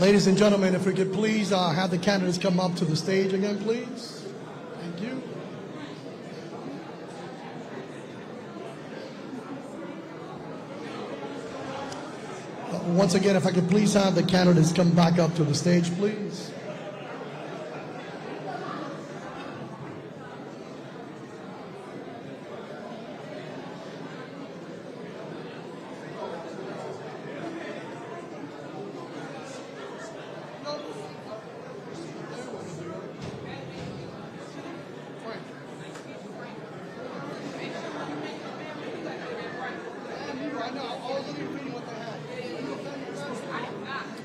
Ladies and gentlemen, if we could please have the candidates come up to the stage again, please. Thank you. Once again, if I could please have the candidates come back up to the stage, please.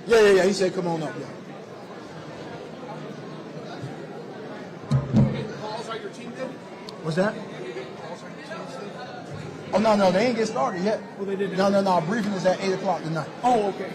Yeah. He said, come on up. Yeah. What's that? Oh, no, they ain't get started yet. Well, they didn't. No. Briefing is at 8 o'clock tonight. Oh, okay.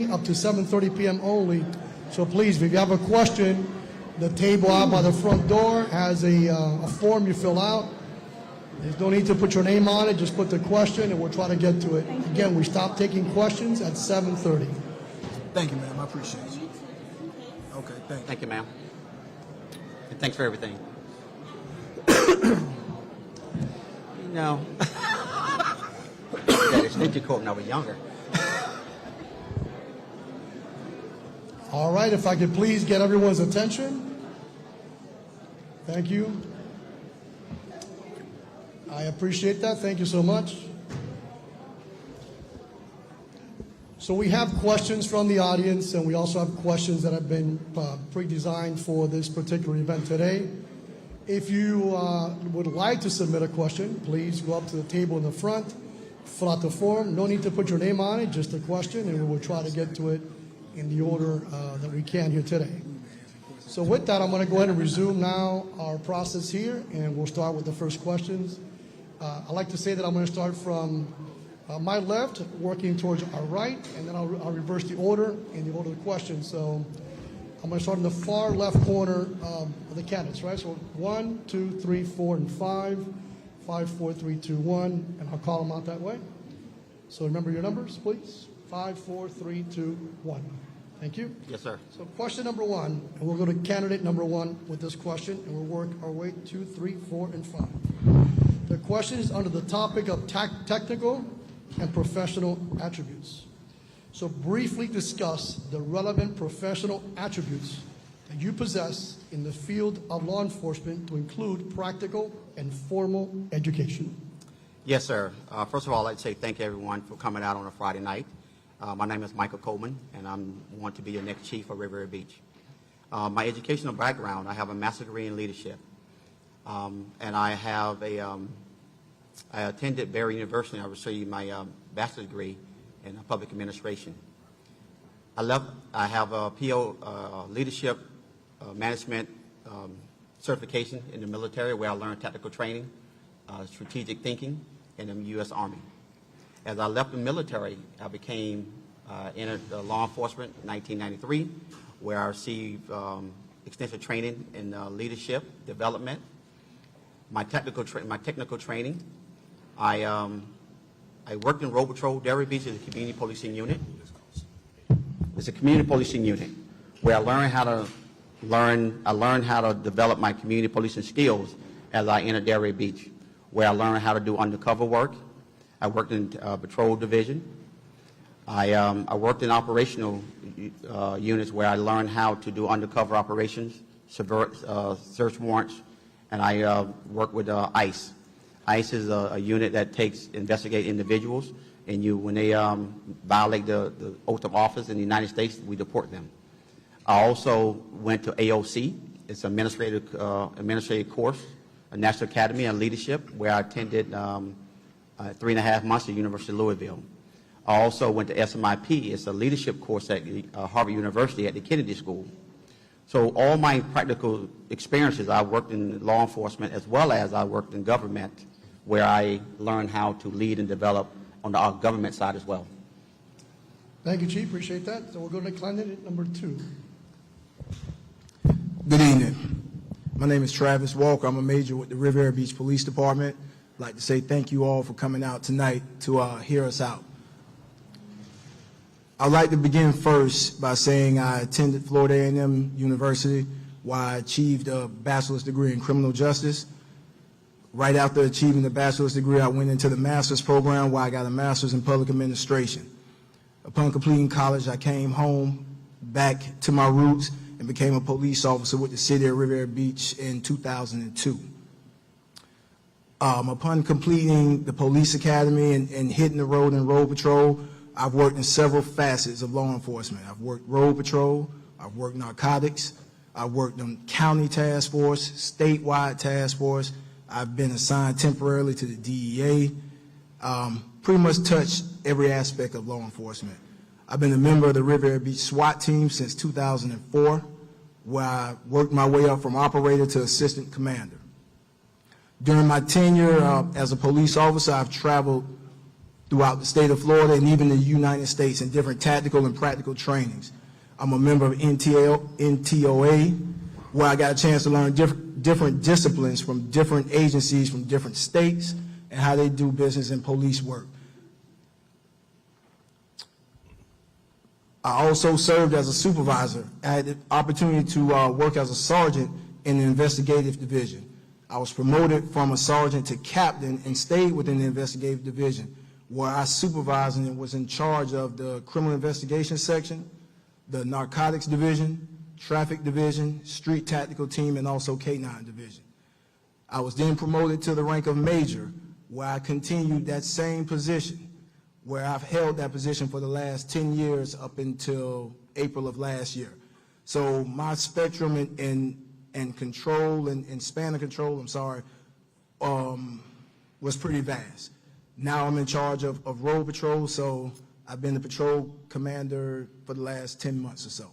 Up to 7:30 p.m. only. So please, if you have a question, the table out by the front door has a form you fill out. There's no need to put your name on it. Just put the question, and we'll try to get to it. Again, we stop taking questions at 7:30. Thank you, ma'am. I appreciate you. Okay, thank you. Thank you, ma'am. And thanks for everything. No. That extension cord when I was younger. All right, if I could please get everyone's attention. Thank you. I appreciate that. Thank you so much. So we have questions from the audience, and we also have questions that have been pre-designed for this particular event today. If you would like to submit a question, please go up to the table in the front, fill out the form. No need to put your name on it, just a question, and we will try to get to it in the order that we can here today. So with that, I'm going to go ahead and resume now our process here, and we'll start with the first questions. I'd like to say that I'm going to start from my left, working towards our right, and then I'll reverse the order in the order of the questions. So I'm going to start in the far left corner of the candidates, right? So 1, 2, 3, 4, and 5. 5, 4, 3, 2, 1, and I'll call them out that way. So remember your numbers, please. 5, 4, 3, 2, 1. Thank you. Yes, sir. So question number 1, and we'll go to candidate number 1 with this question, and we'll work our way 2, 3, 4, and 5. The question is under the topic of technical and professional attributes. So briefly discuss the relevant professional attributes that you possess in the field of law enforcement to include practical and formal education. Yes, sir. First of all, I'd like to say thank everyone for coming out on a Friday night. My name is Michael Coleman, and I want to be your next chief of Riviera Beach. My educational background, I have a master's degree in leadership, and I have I attended Barry University. I received my bachelor's degree in public administration. I have a PO leadership management certification in the military, where I learned tactical training, strategic thinking in the U.S. Army. As I left the military, I entered law enforcement in 1993, where I received extensive training in leadership development. My technical training, I worked in Road Patrol. Derry Beach is a community policing unit. It's a community policing unit where I learned how to develop my community policing skills as I entered Derry Beach, where I learned how to do undercover work. I worked in patrol division. I worked in operational units where I learned how to do undercover operations, subvert search warrants, and I worked with ICE. ICE is a unit that investigate individuals, and when they violate the oath of office in the United States, we deport them. I also went to AOC. It's an administrative course, a National Academy of Leadership, where I attended 3.5 months at the University of Louisville. I also went to SMIP. It's a leadership course at Harvard University at the Kennedy School. So all my practical experiences, I worked in law enforcement as well as I worked in government, where I learned how to lead and develop on the government side as well. Thank you, Chief. Appreciate that. So we'll go to candidate number 2. Good evening. My name is Travis Walker. I'm a major with the Riviera Beach Police Department. I'd like to say thank you all for coming out tonight to hear us out. I'd like to begin first by saying I attended Florida A&M University, where I achieved a bachelor's degree in criminal justice. Right after achieving the bachelor's degree, I went into the master's program, where I got a master's in public administration. Upon completing college, I came home back to my roots and became a police officer with the city of Riviera Beach in 2002. Upon completing the police academy and hitting the road in road patrol, I've worked in several facets of law enforcement. I've worked road patrol, I've worked narcotics, I've worked on county task force, statewide task force. I've been assigned temporarily to the DEA, pretty much touched every aspect of law enforcement. I've been a member of the Riviera Beach SWAT team since 2004, where I worked my way up from operator to assistant commander. During my tenure as a police officer, I've traveled throughout the state of Florida and even the United States in different tactical and practical trainings. I'm a member of NTOA, where I got a chance to learn different disciplines from different agencies from different states and how they do business in police work. I also served as a supervisor. I had the opportunity to work as a sergeant in the investigative division. I was promoted from a sergeant to captain and stayed within the investigative division, where I supervised and was in charge of the criminal investigation section, the narcotics division, traffic division, street tactical team, and also K-9 division. I was then promoted to the rank of major, where I continued that same position, where I've held that position for the last 10 years up until April of last year. So my spectrum in and control and span of control, was pretty vast. Now I'm in charge of road patrol, so I've been the patrol commander for the last 10 months or so.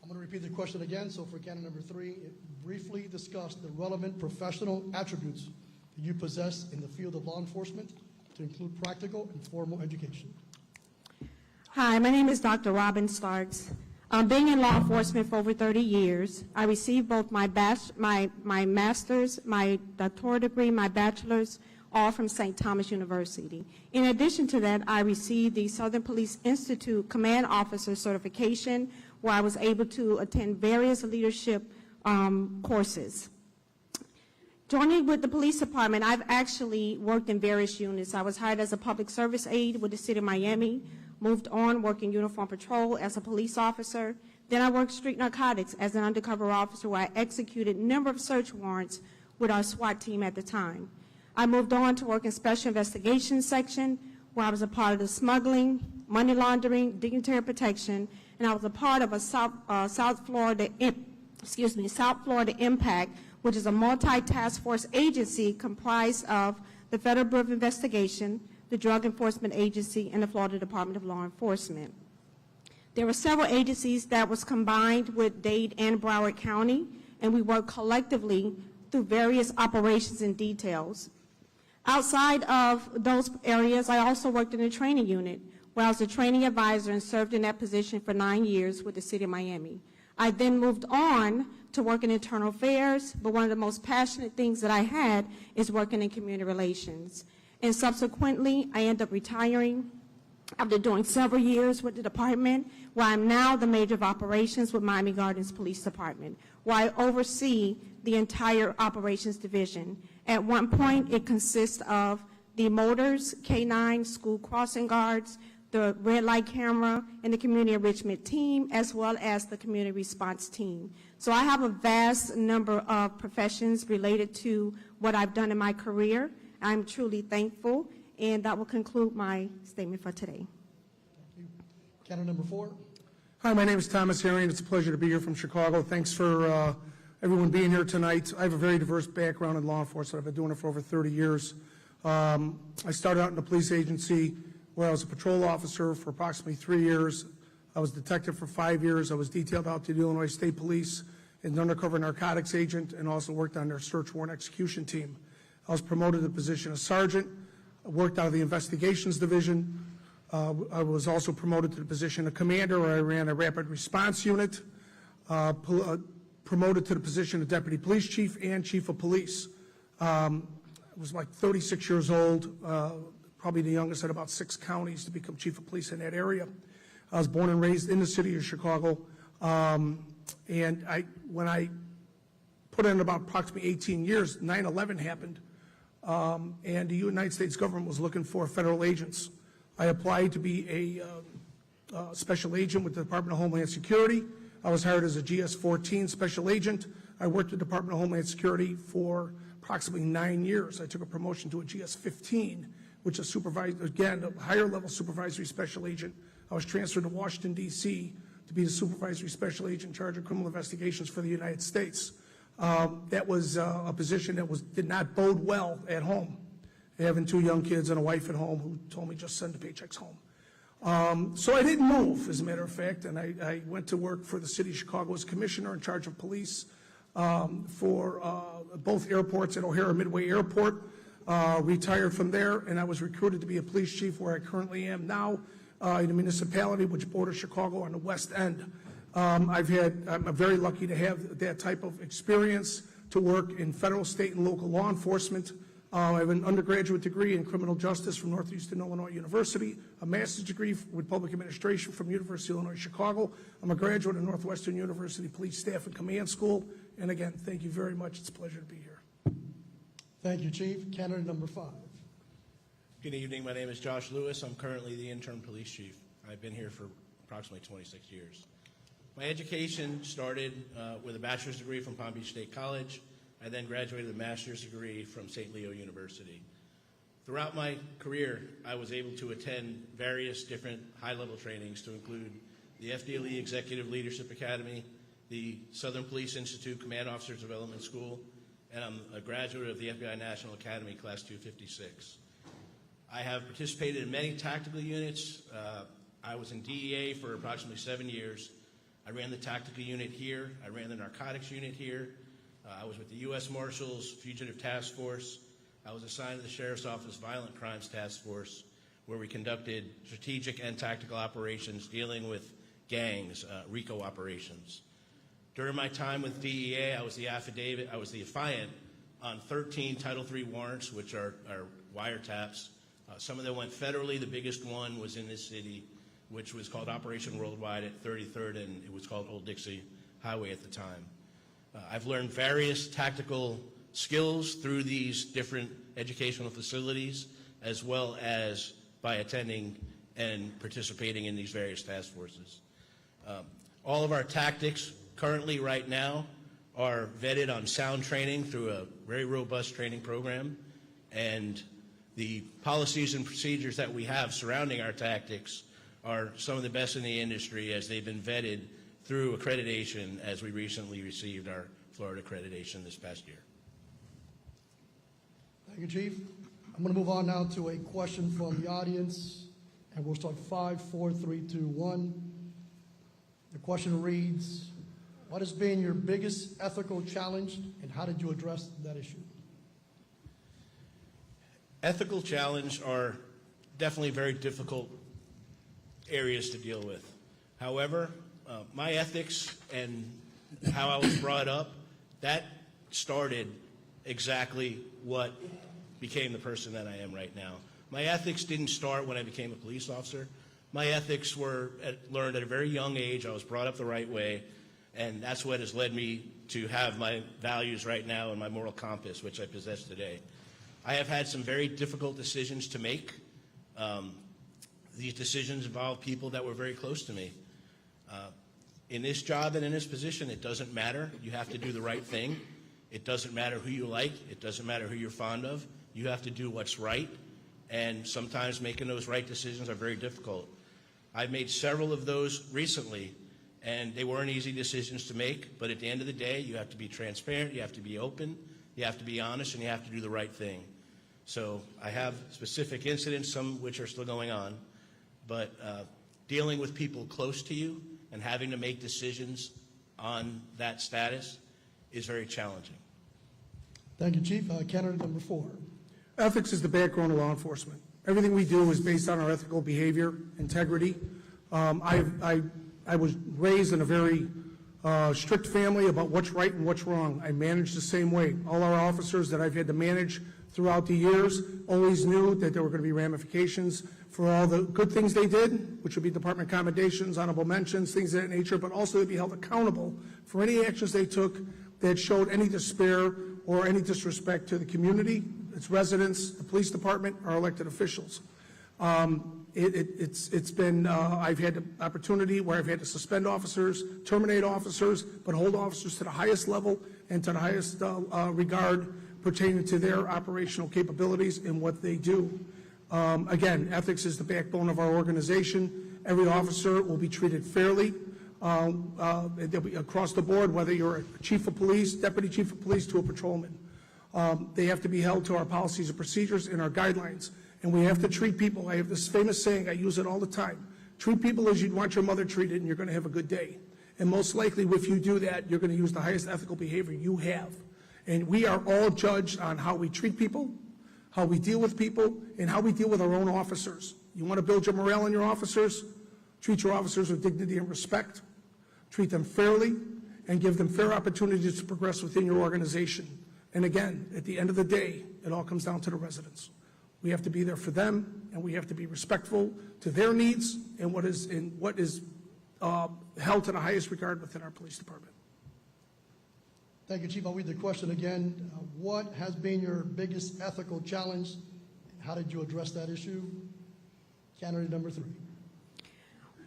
I'm going to repeat the question again. So for candidate number 3, briefly discuss the relevant professional attributes that you possess in the field of law enforcement to include practical and formal education. Hi, my name is Dr. Robin Starks. Being in law enforcement for over 30 years, I received both my master's, my doctoral degree, my bachelor's, all from St. Thomas University. In addition to that, I received the Southern Police Institute Command Officer Certification, where I was able to attend various leadership courses. Joining with the police department, I've actually worked in various units. I was hired as a public service aide with the city of Miami, moved on working uniform patrol as a police officer. Then I worked street narcotics as an undercover officer where I executed a number of search warrants with our SWAT team at the time. I moved on to work in special investigations section where I was a part of the smuggling, money laundering, dignitary protection, and I was a part of a South Florida Impact, which is a multi-task force agency comprised of the Federal Bureau of Investigation, the Drug Enforcement Agency, and the Florida Department of Law Enforcement. There were several agencies that was combined with Dade and Broward County, and we worked collectively through various operations and details. Outside of those areas, I also worked in a training unit, where I was a training advisor and served in that position for 9 years with the city of Miami. I then moved on to work in internal affairs, but one of the most passionate things that I had is working in community relations. And subsequently, I ended up retiring after doing several years with the department, where I'm now the Major of Operations with Miami Gardens Police Department, where I oversee the entire operations division. At one point, it consists of the motors, K-9, school crossing guards, the red light camera, and the community enrichment team, as well as the community response team. So I have a vast number of professions related to what I've done in my career. I'm truly thankful, and that will conclude my statement for today. Thank you. Candidate number 4. Hi, my name is Thomas Herring. It's a pleasure to be here from Chicago. Thanks for everyone being here tonight. I have a very diverse background in law enforcement. I've been doing it for over 30 years. I started out in the police agency where I was a patrol officer for approximately 3 years. I was detective for 5 years. I was detailed out to the Illinois State Police as an undercover narcotics agent and also worked on their search warrant execution team. I was promoted to the position of sergeant. I worked out of the investigations division. I was also promoted to the position of commander, where I ran a rapid response unit. Promoted to the position of deputy police chief and chief of police. I was like 36 years old, probably the youngest at about 6 counties to become chief of police in that area. I was born and raised in the city of Chicago, and when I put in about approximately 18 years, 9/11 happened. And the United States government was looking for federal agents. I applied to be a special agent with the Department of Homeland Security. I was hired as a GS-14 special agent. I worked at the Department of Homeland Security for approximately 9 years. I took a promotion to a GS-15, which is again, a higher level supervisory special agent. I was transferred to Washington, D.C. to be the supervisory special agent in charge of criminal investigations for the United States. That was a position that did not bode well at home, having 2 young kids and a wife at home who told me just send the paychecks home. So I didn't move, as a matter of fact, and I went to work for the city of Chicago as commissioner in charge of police for both airports at O'Hare Midway Airport. Retired from there, and I was recruited to be a police chief where I currently am now in a municipality which borders Chicago on the west end. I'm very lucky to have that type of experience to work in federal, state, and local law enforcement. I have an undergraduate degree in criminal justice from Northeastern Illinois University, a master's degree with public administration from University of Illinois Chicago. I'm a graduate of Northwestern University Police Staff and Command School. And again, thank you very much. It's a pleasure to be here. Thank you, Chief. Candidate number 5. Good evening. My name is Josh Lewis. I'm currently the interim police chief. I've been here for approximately 26 years. My education started with a bachelor's degree from Palm Beach State College. I then graduated with a master's degree from St. Leo University. Throughout my career, I was able to attend various different high-level trainings to include the FDLE Executive Leadership Academy, the Southern Police Institute Command Officers Development School, and I'm a graduate of the FBI National Academy, Class 256. I have participated in many tactical units. I was in DEA for approximately 7 years. I ran the tactical unit here. I ran the narcotics unit here. I was with the U.S. Marshals Fugitive Task Force. I was assigned to the Sheriff's Office Violent Crimes Task Force, where we conducted strategic and tactical operations dealing with gangs, RICO operations. During my time with DEA, I was the affiant on 13 Title III warrants, which are wiretaps. Some of them went federally. The biggest one was in this city, which was called Operation Worldwide at 33rd, and it was called Old Dixie Highway at the time. I've learned various tactical skills through these different educational facilities, as well as by attending and participating in these various task forces. All of our tactics currently right now are vetted on sound training through a very robust training program, and the policies and procedures that we have surrounding our tactics are some of the best in the industry, as they've been vetted through accreditation, as we recently received our Florida accreditation this past year. Thank you, Chief. I'm going to move on now to a question from the audience, and we'll start 5, 4, 3, 2, 1. The question reads, what has been your biggest ethical challenge, and how did you address that issue? Ethical challenge are definitely very difficult areas to deal with. However, my ethics and how I was brought up, that started exactly what became the person that I am right now. My ethics didn't start when I became a police officer. My ethics were learned at a very young age. I was brought up the right way, and that's what has led me to have my values right now and my moral compass, which I possess today. I have had some very difficult decisions to make. These decisions involve people that were very close to me. In this job and in this position, it doesn't matter. You have to do the right thing. It doesn't matter who you like. It doesn't matter who you're fond of. You have to do what's right, and sometimes making those right decisions are very difficult. I've made several of those recently, and they weren't easy decisions to make, but at the end of the day, you have to be transparent, you have to be open, you have to be honest, and you have to do the right thing. So I have specific incidents, some which are still going on, but dealing with people close to you and having to make decisions on that status is very challenging. Thank you, Chief. Candidate number 4. Ethics is the backbone of law enforcement. Everything we do is based on our ethical behavior, integrity. I was raised in a very strict family about what's right and what's wrong. I managed the same way. All our officers that I've had to manage throughout the years always knew that there were going to be ramifications for all the good things they did, which would be department commendations, honorable mentions, things of that nature, but also to be held accountable for any actions they took that showed any despair or any disrespect to the community, its residents, the police department, our elected officials. It's been, I've had the opportunity where I've had to suspend officers, terminate officers, but hold officers to the highest level and to the highest regard pertaining to their operational capabilities and what they do. Again, ethics is the backbone of our organization. Every officer will be treated fairly. They'll be across the board, whether you're a chief of police, deputy chief of police, to a patrolman. They have to be held to our policies and procedures and our guidelines. And we have to treat people, I have this famous saying, I use it all the time, treat people as you'd want your mother treated, and you're going to have a good day. And most likely, if you do that, you're going to use the highest ethical behavior you have. And we are all judged on how we treat people, how we deal with people, and how we deal with our own officers. You want to build your morale in your officers? Treat your officers with dignity and respect. Treat them fairly, and give them fair opportunities to progress within your organization. And again, at the end of the day, it all comes down to the residents. We have to be there for them, and we have to be respectful to their needs and what is held to the highest regard within our police department. Thank you, Chief. I'll read the question again. What has been your biggest ethical challenge? How did you address that issue? Candidate number 3.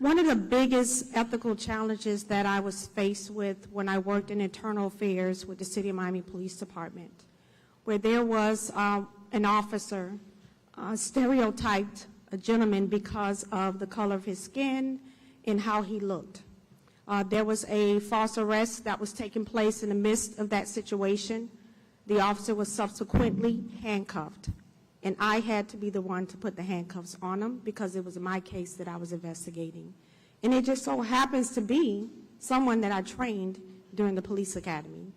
One of the biggest ethical challenges that I was faced with when I worked in internal affairs with the City of Miami Police Department, where there was an officer stereotyped a gentleman because of the color of his skin and how he looked. There was a false arrest that was taking place in the midst of that situation. The officer was subsequently handcuffed, and I had to be the one to put the handcuffs on him because it was my case that I was investigating. And it just so happens to be someone that I trained during the police academy.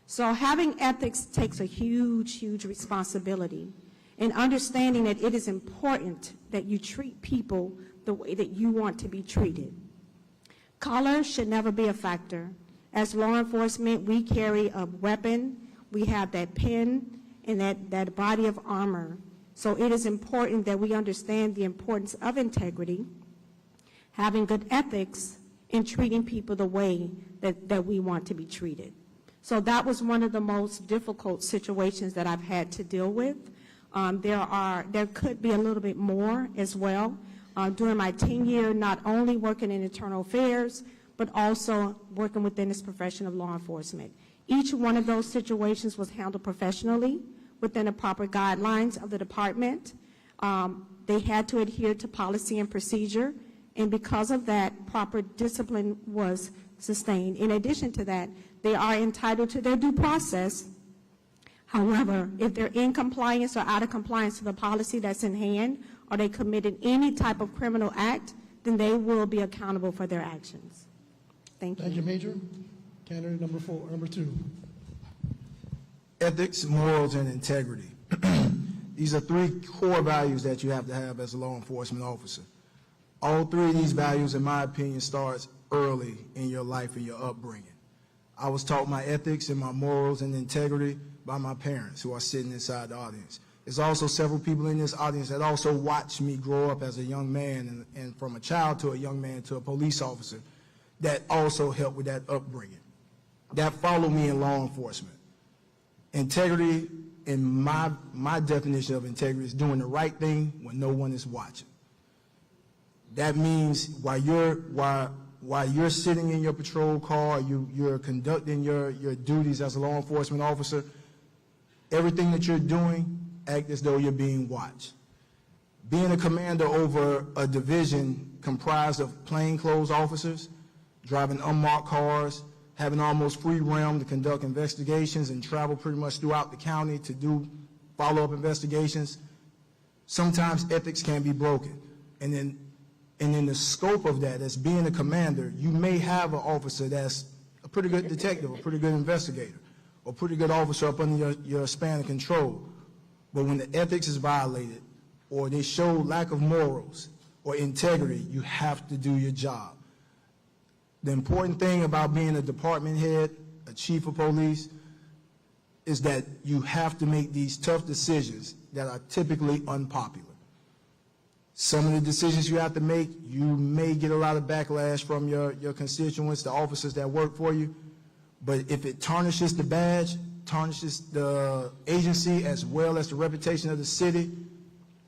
So having ethics takes a huge, huge responsibility, and understanding that it is important that you treat people the way that you want to be treated. Color should never be a factor. As law enforcement, we carry a weapon, we have that pen and that body of armor. So it is important that we understand the importance of integrity, having good ethics, and treating people the way that we want to be treated. So that was one of the most difficult situations that I've had to deal with. There could be a little bit more as well. During my tenure, not only working in internal affairs, but also working within this profession of law enforcement. Each one of those situations was handled professionally within the proper guidelines of the department. They had to adhere to policy and procedure, and because of that, proper discipline was sustained. In addition to that, they are entitled to their due process. However, if they're in compliance or out of compliance to the policy that's in hand, or they committed any type of criminal act, then they will be accountable for their actions. Thank you. Thank you, Major. Candidate number 2. Ethics, morals, and integrity. These are 3 core values that you have to have as a law enforcement officer. All 3 of these values, in my opinion, starts early in your life and your upbringing. I was taught my ethics and my morals and integrity by my parents, who are sitting inside the audience. There's also several people in this audience that also watched me grow up as a young man, and from a child to a young man to a police officer, that also helped with that upbringing. That followed me in law enforcement. Integrity, in my definition of integrity, is doing the right thing when no one is watching. That means while you're sitting in your patrol car, you're conducting your duties as a law enforcement officer, everything that you're doing, act as though you're being watched. Being a commander over a division comprised of plainclothes officers, driving unmarked cars, having almost free realm to conduct investigations and travel pretty much throughout the county to do follow-up investigations, sometimes ethics can be broken. And in the scope of that, as being a commander, you may have an officer that's a pretty good detective, a pretty good investigator, or a pretty good officer up under your span of control. But when the ethics is violated, or they show lack of morals or integrity, you have to do your job. The important thing about being a department head, a chief of police, is that you have to make these tough decisions that are typically unpopular. Some of the decisions you have to make, you may get a lot of backlash from your constituents, the officers that work for you, but if it tarnishes the badge, tarnishes the agency as well as the reputation of the city,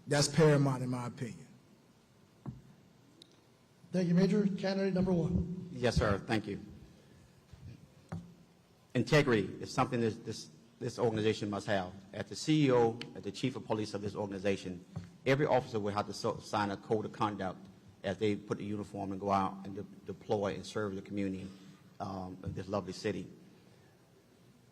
that's paramount in my opinion. Thank you, Major. Candidate number 1. Yes, sir. Thank you. Integrity is something this organization must have. As the CEO, as the chief of police of this organization, every officer will have to sign a code of conduct as they put the uniform and go out and deploy and serve the community of this lovely city.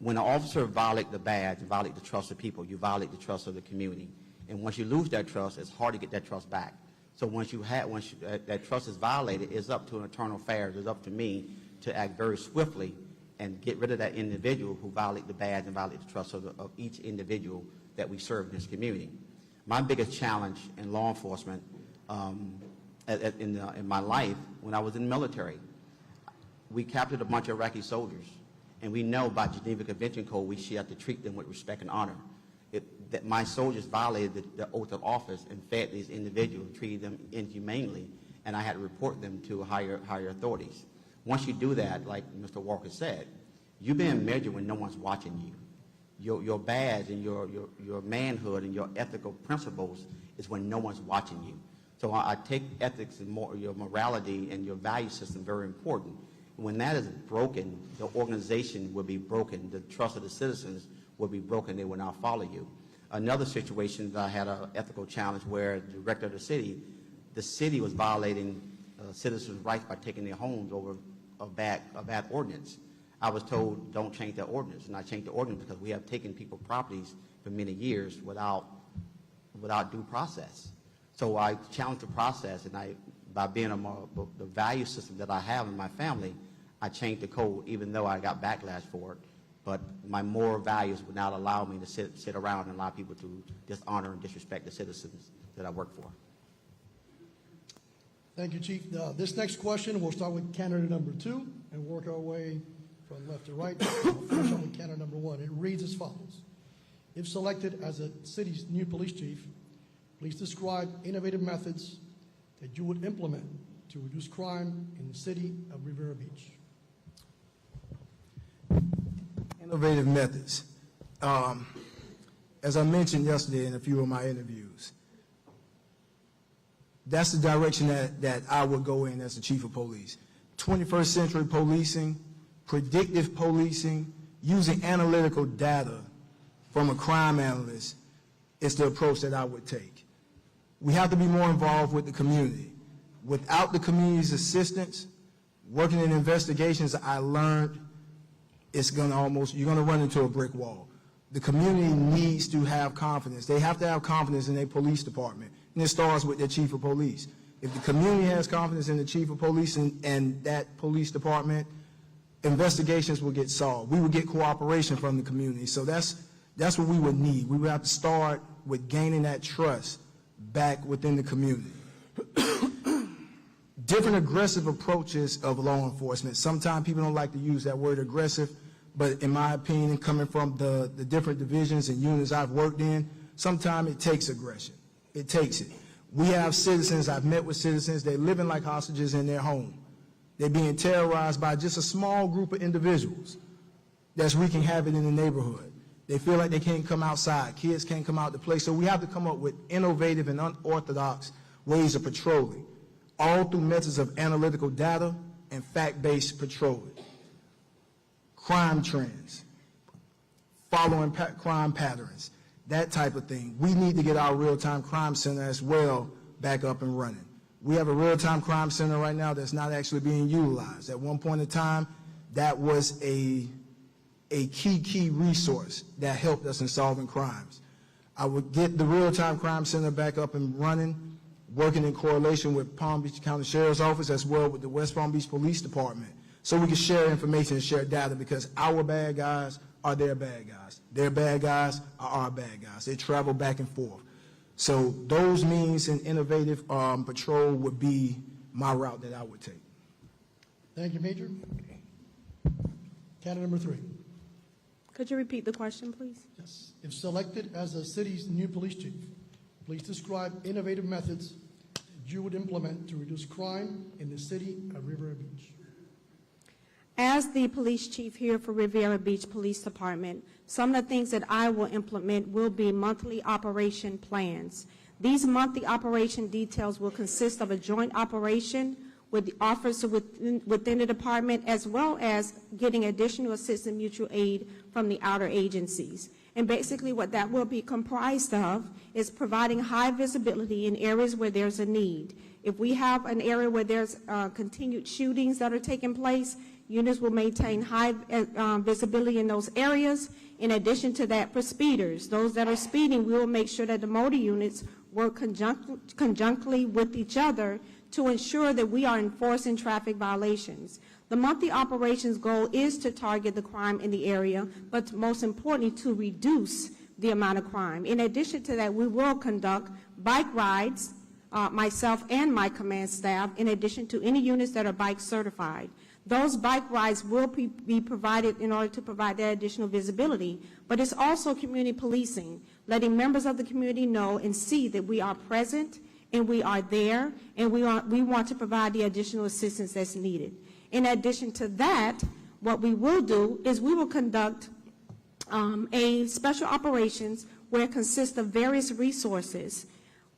When an officer violates the badge, violates the trust of people, you violate the trust of the community. And once you lose that trust, it's hard to get that trust back. So once that trust is violated, it's up to internal affairs, it's up to me to act very swiftly and get rid of that individual who violate the badge and violate the trust of each individual that we serve in this community. My biggest challenge in law enforcement in my life, when I was in the military, we captured a bunch of Iraqi soldiers, and we know by Geneva Convention Code we should have to treat them with respect and honor. That my soldiers violated the oath of office and fed these individuals, treated them inhumanely, and I had to report them to higher authorities. Once you do that, like Mr. Walker said, you're being measured when no one's watching you. Your badge and your manhood and your ethical principles is when no one's watching you. So I take ethics and your morality and your value system very important. When that is broken, the organization will be broken. The trust of the citizens will be broken. They will not follow you. Another situation that I had an ethical challenge where the director of the city was violating citizens' rights by taking their homes over a bad ordinance. I was told, don't change the ordinance, and I changed the ordinance because we have taken people's properties for many years without due process. So I challenged the process, and by being the value system that I have in my family, I changed the code, even though I got backlash for it. But my moral values would not allow me to sit around and allow people to dishonor and disrespect the citizens that I work for. Thank you, Chief. This next question, we'll start with candidate number 2 and work our way from left to right. We'll finish up with candidate number 1. It reads as follows. If selected as the city's new police chief, please describe innovative methods that you would implement to reduce crime in the city of Riviera Beach. Innovative methods. As I mentioned yesterday in a few of my interviews, that's the direction that I would go in as the chief of police. 21st century policing, predictive policing, using analytical data from a crime analyst is the approach that I would take. We have to be more involved with the community. Without the community's assistance, working in investigations, I learned you're going to run into a brick wall. The community needs to have confidence. They have to have confidence in their police department, and it starts with their chief of police. If the community has confidence in the chief of police and that police department, investigations will get solved. We will get cooperation from the community. So that's what we would need. We would have to start with gaining that trust back within the community. Different aggressive approaches of law enforcement. Sometimes people don't like to use that word aggressive, but in my opinion, coming from the different divisions and units I've worked in, sometimes it takes aggression. It takes it. We have citizens, I've met with citizens, they're living like hostages in their home. They're being terrorized by just a small group of individuals that's wreaking havoc in the neighborhood. They feel like they can't come outside. Kids can't come out to play. So we have to come up with innovative and unorthodox ways of patrolling, all through methods of analytical data and fact-based patrolling. Crime trends, following crime patterns, that type of thing. We need to get our real-time crime center as well back up and running. We have a real-time crime center right now that's not actually being utilized. At one point in time, that was a key resource that helped us in solving crimes. I would get the real-time crime center back up and running, working in correlation with Palm Beach County Sheriff's Office as well with the West Palm Beach Police Department, so we can share information and share data, because our bad guys are their bad guys. Their bad guys are our bad guys. They travel back and forth. So those means and innovative patrol would be my route that I would take. Thank you, Major. Candidate number 3. Could you repeat the question, please? Yes. If selected as the city's new police chief, please describe innovative methods that you would implement to reduce crime in the city of Riviera Beach. As the police chief here for Riviera Beach Police Department, some of the things that I will implement will be monthly operation plans. These monthly operation details will consist of a joint operation with the officer within the department, as well as getting additional assistance mutual aid from the outer agencies. And basically what that will be comprised of is providing high visibility in areas where there's a need. If we have an area where there's continued shootings that are taking place, units will maintain high visibility in those areas. In addition to that, for speeders, those that are speeding, we will make sure that the motor units work conjunctly with each other to ensure that we are enforcing traffic violations. The monthly operations goal is to target the crime in the area, but most importantly, to reduce the amount of crime. In addition to that, we will conduct bike rides, myself and my command staff, in addition to any units that are bike certified. Those bike rides will be provided in order to provide that additional visibility, but it's also community policing, letting members of the community know and see that we are present and we are there, and we want to provide the additional assistance that's needed. In addition to that, what we will do is we will conduct a special operations where it consists of various resources,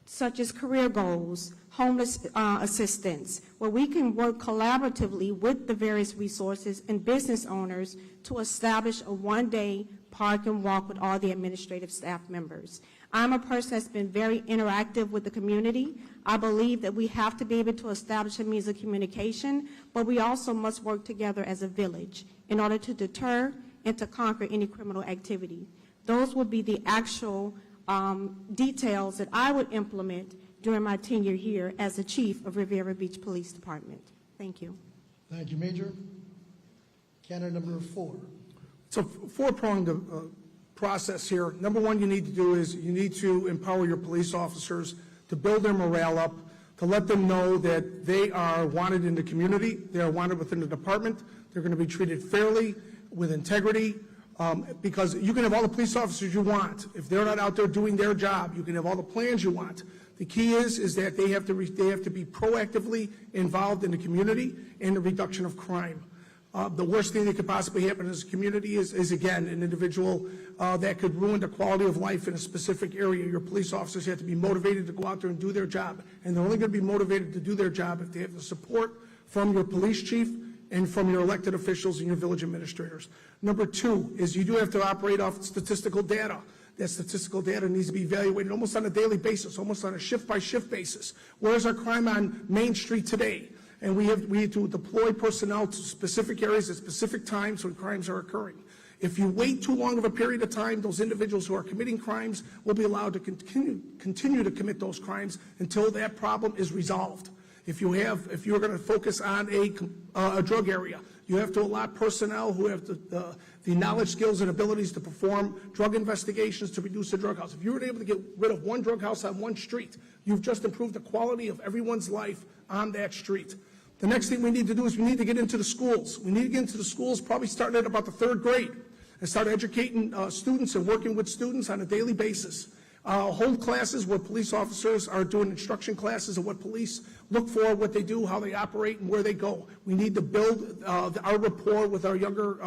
such as career goals, homeless assistance, where we can work collaboratively with the various resources and business owners to establish a one-day park and walk with all the administrative staff members. I'm a person that's been very interactive with the community. I believe that we have to be able to establish a means of communication, but we also must work together as a village in order to deter and to conquer any criminal activity. Those would be the actual details that I would implement during my tenure here as the chief of Riviera Beach Police Department. Thank you. Thank you, Major. Candidate number 4. It's a four-pronged process here. Number one you need to do is you need to empower your police officers to build their morale up, to let them know that they are wanted in the community, they are wanted within the department, they're going to be treated fairly, with integrity, because you can have all the police officers you want. If they're not out there doing their job, you can have all the plans you want. The key is that they have to be proactively involved in the community and the reduction of crime. The worst thing that could possibly happen in this community is again, an individual that could ruin the quality of life in a specific area. Your police officers have to be motivated to go out there and do their job. And they're only going to be motivated to do their job if they have the support from your police chief and from your elected officials and your village administrators. Number two is you do have to operate off statistical data. That statistical data needs to be evaluated almost on a daily basis, almost on a shift-by-shift basis. Where is our crime on Main Street today? And we have to deploy personnel to specific areas at specific times when crimes are occurring. If you wait too long of a period of time, those individuals who are committing crimes will be allowed to continue to commit those crimes until that problem is resolved. If you're going to focus on a drug area, you have to allot personnel who have the knowledge, skills, and abilities to perform drug investigations to reduce the drug house. If you were able to get rid of one drug house on one street, you've just improved the quality of everyone's life on that street. The next thing we need to do is we need to get into the schools. We need to get into the schools probably starting at about the 3rd grade and start educating students and working with students on a daily basis. Hold classes where police officers are doing instruction classes of what police look for, what they do, how they operate, and where they go. We need to build our rapport with our younger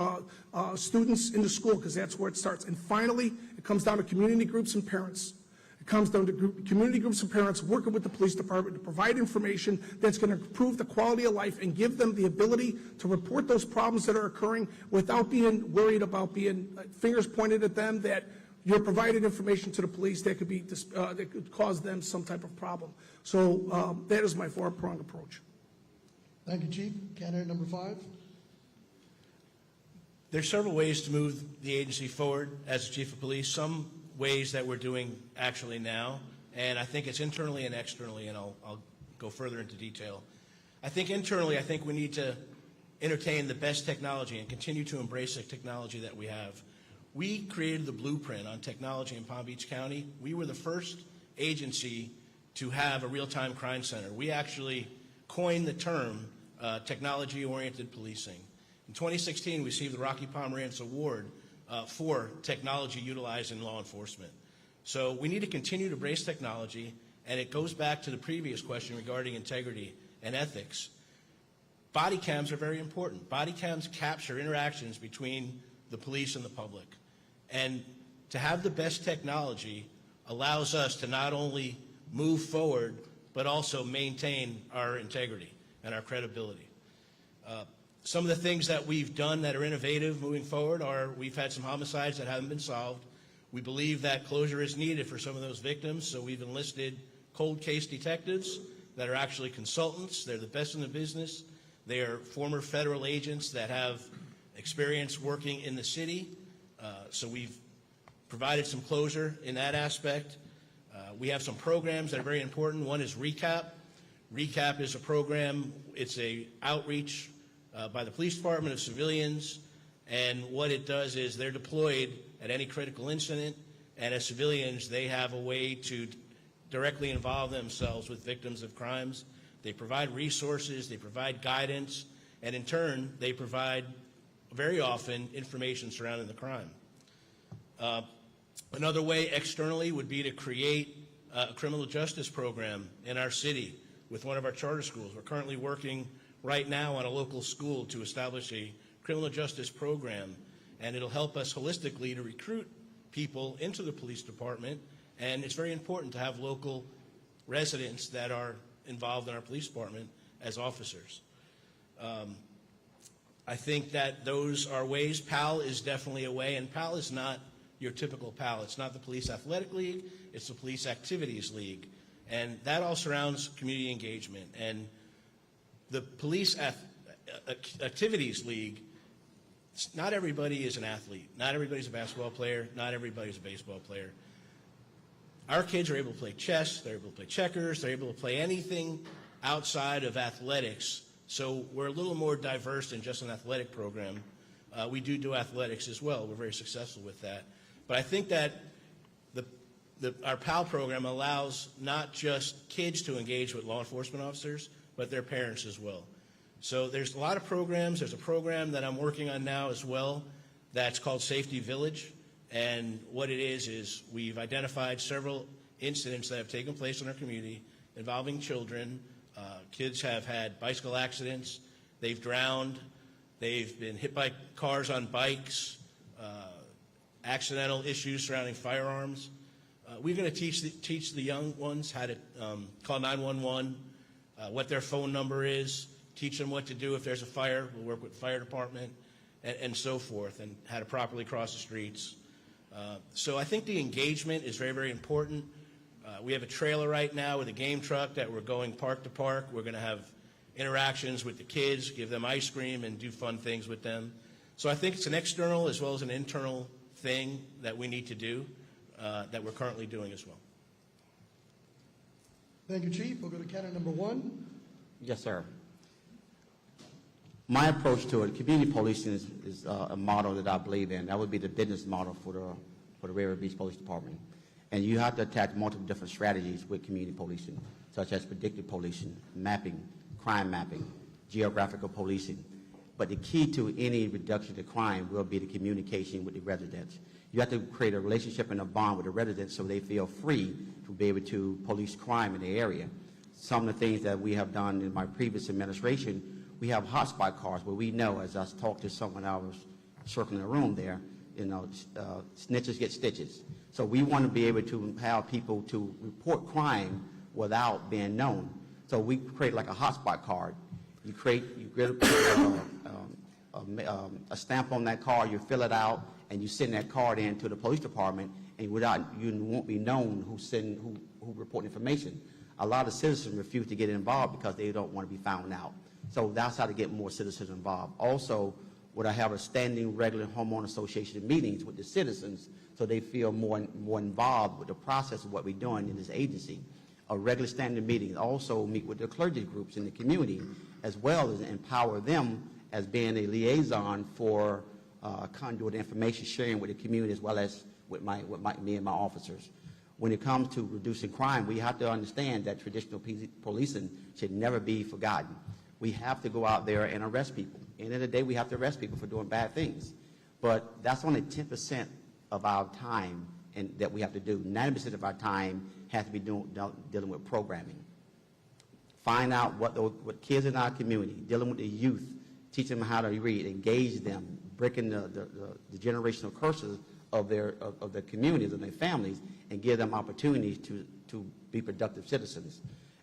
students in the school because that's where it starts. And finally, it comes down to community groups and parents. It comes down to community groups and parents working with the police department to provide information that's going to improve the quality of life and give them the ability to report those problems that are occurring without being worried about being fingers pointed at them that you're providing information to the police that could cause them some type of problem. So that is my 4-pronged approach. Thank you, Chief. Candidate number 5. There's several ways to move the agency forward as chief of police. Some ways that we're doing actually now, and I think it's internally and externally, and I'll go further into detail. I think internally, I think we need to entertain the best technology and continue to embrace the technology that we have. We created the blueprint on technology in Palm Beach County. We were the first agency to have a real-time crime center. We actually coined the term technology-oriented policing. In 2016, we received the Rocky Pomerantz Award for technology utilized in law enforcement. So we need to continue to embrace technology, and it goes back to the previous question regarding integrity and ethics. Body cams are very important. Body cams capture interactions between the police and the public. And to have the best technology allows us to not only move forward, but also maintain our integrity and our credibility. Some of the things that we've done that are innovative moving forward are we've had some homicides that haven't been solved. We believe that closure is needed for some of those victims, so we've enlisted cold case detectives that are actually consultants. They're the best in the business. They are former federal agents that have experience working in the city. So we've provided some closure in that aspect. We have some programs that are very important. One is RECAP. RECAP is a program, it's a outreach by the police department of civilians, and what it does is they're deployed at any critical incident, and as civilians they have a way to directly involve themselves with victims of crimes. They provide resources, they provide guidance, and in turn they provide very often information surrounding the crime. Another way externally would be to create a criminal justice program in our city with one of our charter schools. We're currently working right now on a local school to establish a criminal justice program, and it'll help us holistically to recruit people into the police department, and it's very important to have local residents that are involved in our police department as officers. I think that those are ways. PAL is definitely a way, and PAL is not your typical PAL. It's not the Police Athletic League, it's the Police Activities League. And that all surrounds community engagement. And the Police Activities League, not everybody is an athlete. Not everybody's a basketball player. Not everybody's a baseball player. Our kids are able to play chess. They're able to play checkers. They're able to play anything outside of athletics. So we're a little more diverse than just an athletic program. We do athletics as well. We're very successful with that. But I think that our PAL program allows not just kids to engage with law enforcement officers, but their parents as well. So there's a lot of programs. There's a program that I'm working on now as well that's called Safety Village. And what it is we've identified several incidents that have taken place in our community involving children. Kids have had bicycle accidents. They've drowned. They've been hit by cars on bikes, accidental issues surrounding firearms. We're going to teach the young ones how to call 911, what their phone number is, teach them what to do if there's a fire. We'll work with the fire department and so forth, and how to properly cross the streets. So I think the engagement is very, very important. We have a trailer right now with a game truck that we're going park to park. We're going to have interactions with the kids, give them ice cream, and do fun things with them. So I think it's an external as well as an internal thing that we need to do that we're currently doing as well. Thank you, Chief. We'll go to candidate number 1. Yes, sir. My approach to it, community policing is a model that I believe in. That would be the business model for the Railroad Beach Police Department. And you have to attach multiple different strategies with community policing, such as predictive policing, mapping, crime mapping, geographical policing. But the key to any reduction to crime will be the communication with the residents. You have to create a relationship and a bond with the residents so they feel free to be able to police crime in the area. Some of the things that we have done in my previous administration, we have hotspot cars where we know, as I talked to someone I was circling the room there, snitches get stitches. So we want to be able to have people to report crime without being known. So we create like a hotspot card. You get a stamp on that card, you fill it out, and you send that card in to the police department, and you won't be known who report information. A lot of citizens refuse to get involved because they don't want to be found out. So that's how to get more citizens involved. Also, would I have a standing regular homeowner association meetings with the citizens so they feel more involved with the process of what we're doing in this agency. A regular standing meeting. Also meet with the clergy groups in the community, as well as empower them as being a liaison for conduit information sharing with the community, as well as with me and my officers. When it comes to reducing crime, we have to understand that traditional policing should never be forgotten. We have to go out there and arrest people. At the end of the day, we have to arrest people for doing bad things. But that's only 10% of our time that we have to do. 90% of our time has to be dealing with programming. Find out what kids in our community, dealing with the youth, teaching them how to read, engage them, breaking the generational curses of their communities and their families, and give them opportunities to be productive citizens.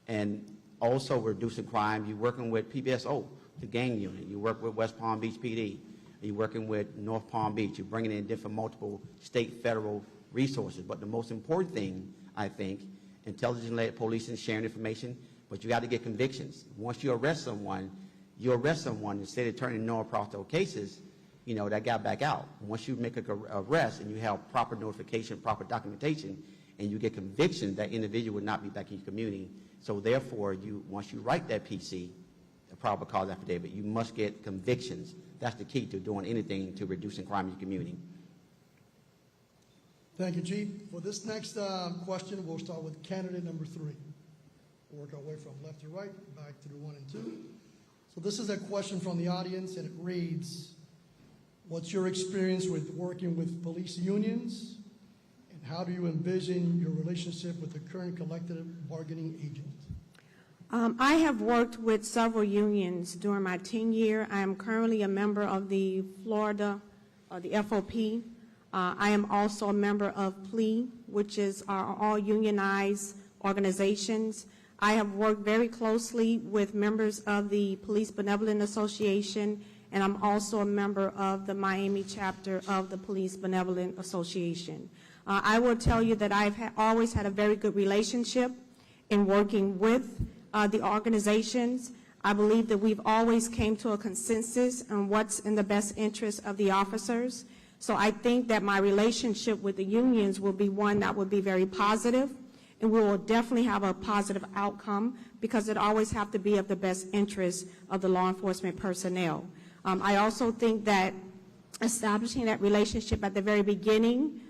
And also reducing crime. You're working with PBSO, the gang unit. You work with West Palm Beach PD. You're working with North Palm Beach. You're bringing in different multiple state, federal resources. But the most important thing, I think, intelligence-led policing, sharing information, but you got to get convictions. Once you arrest someone instead of turning no prosecutorial cases, that got back out. Once you make an arrest and you have proper notification, proper documentation, and you get conviction, that individual would not be back in your community. So therefore, once you write that PC, a probable cause affidavit, you must get convictions. That's the key to doing anything to reducing crime in your community. Thank you, Chief. For this next question, we'll start with candidate number 3. We'll work our way from left to right, back to the 1 and 2. So this is a question from the audience, and it reads, what's your experience with working with police unions, and how do you envision your relationship with the current collective bargaining agent? I have worked with several unions during my tenure. I am currently a member of the Florida, the FOP. I am also a member of PLE, which is our all unionized organizations. I have worked very closely with members of the Police Benevolent Association and I'm also a member of the Miami chapter of the Police Benevolent Association. I will tell you that I've always had a very good relationship in working with the organizations. I believe that we've always came to a consensus on what's in the best interest of the officers. So I think that my relationship with the unions will be one that will be very positive, and we will definitely have a positive outcome because it always have to be of the best interest of the law enforcement personnel. I also think that establishing that relationship at the very beginning,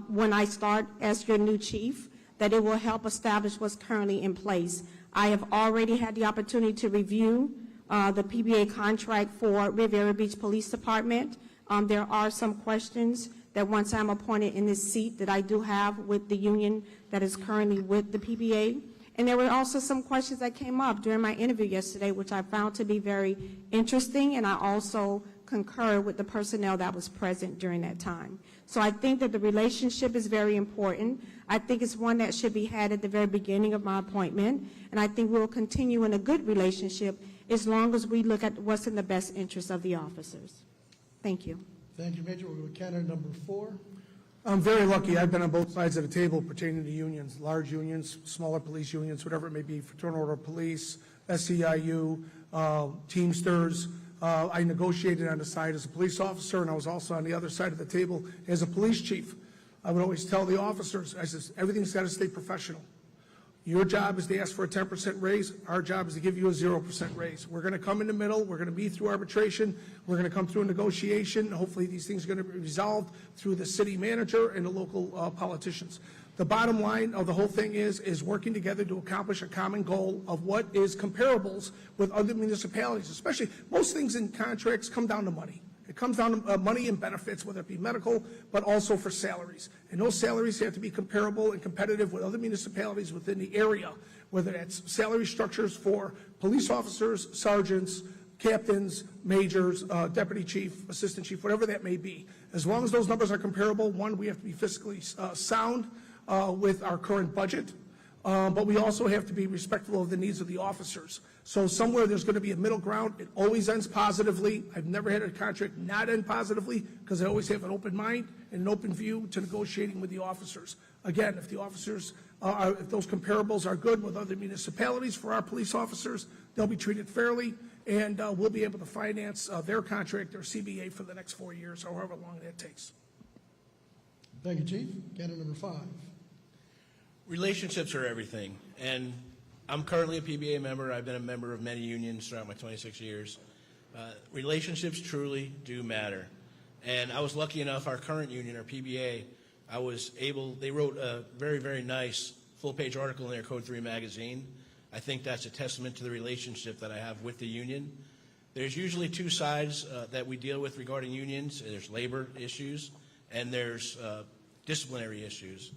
when I start as your new chief, that it will help establish what's currently in place. I have already had the opportunity to review the PBA contract for Riviera Beach Police Department. There are some questions that once I'm appointed in this seat that I do have with the union that is currently with the PBA. And there were also some questions that came up during my interview yesterday, which I found to be very interesting, and I also concur with the personnel that was present during that time. So I think that the relationship is very important. I think it's one that should be had at the very beginning of my appointment, and I think we'll continue in a good relationship as long as we look at what's in the best interest of the officers. Thank you. Thank you, Major. We'll go with candidate number 4. I'm very lucky. I've been on both sides of the table pertaining to unions, large unions, smaller police unions, whatever it may be, Fraternal Order of Police, SEIU, Teamsters. I negotiated on the side as a police officer, and I was also on the other side of the table as a police chief. I would always tell the officers, I says, everything's got to stay professional. Your job is to ask for a 10% raise. Our job is to give you a 0% raise. We're going to come in the middle. We're going to be through arbitration. We're going to come through a negotiation. Hopefully these things are going to be resolved through the city manager and the local politicians. The bottom line of the whole thing is working together to accomplish a common goal of what is comparables with other municipalities, especially most things in contracts come down to money. It comes down to money and benefits, whether it be medical, but also for salaries. And those salaries have to be comparable and competitive with other municipalities within the area, whether that's salary structures for police officers, sergeants, captains, majors, deputy chief, assistant chief, whatever that may be. As long as those numbers are comparable, one, we have to be fiscally sound with our current budget, but we also have to be respectful of the needs of the officers. So somewhere there's going to be a middle ground. It always ends positively. I've never had a contract not end positively because I always have an open mind and an open view to negotiating with the officers. Again, if the officers, if those comparables are good with other municipalities for our police officers, they'll be treated fairly, and we'll be able to finance their contract, their CBA, for the next 4 years, or however long that takes. Thank you, Chief. Candidate number 5. Relationships are everything, and I'm currently a PBA member. I've been a member of many unions throughout my 26 years. Relationships truly do matter, and I was lucky enough, our current union, our PBA, they wrote a very, very nice full-page article in their Code 3 magazine. I think that's a testament to the relationship that I have with the union. There's usually two sides that we deal with regarding unions. There's labor issues, and there's disciplinary issues.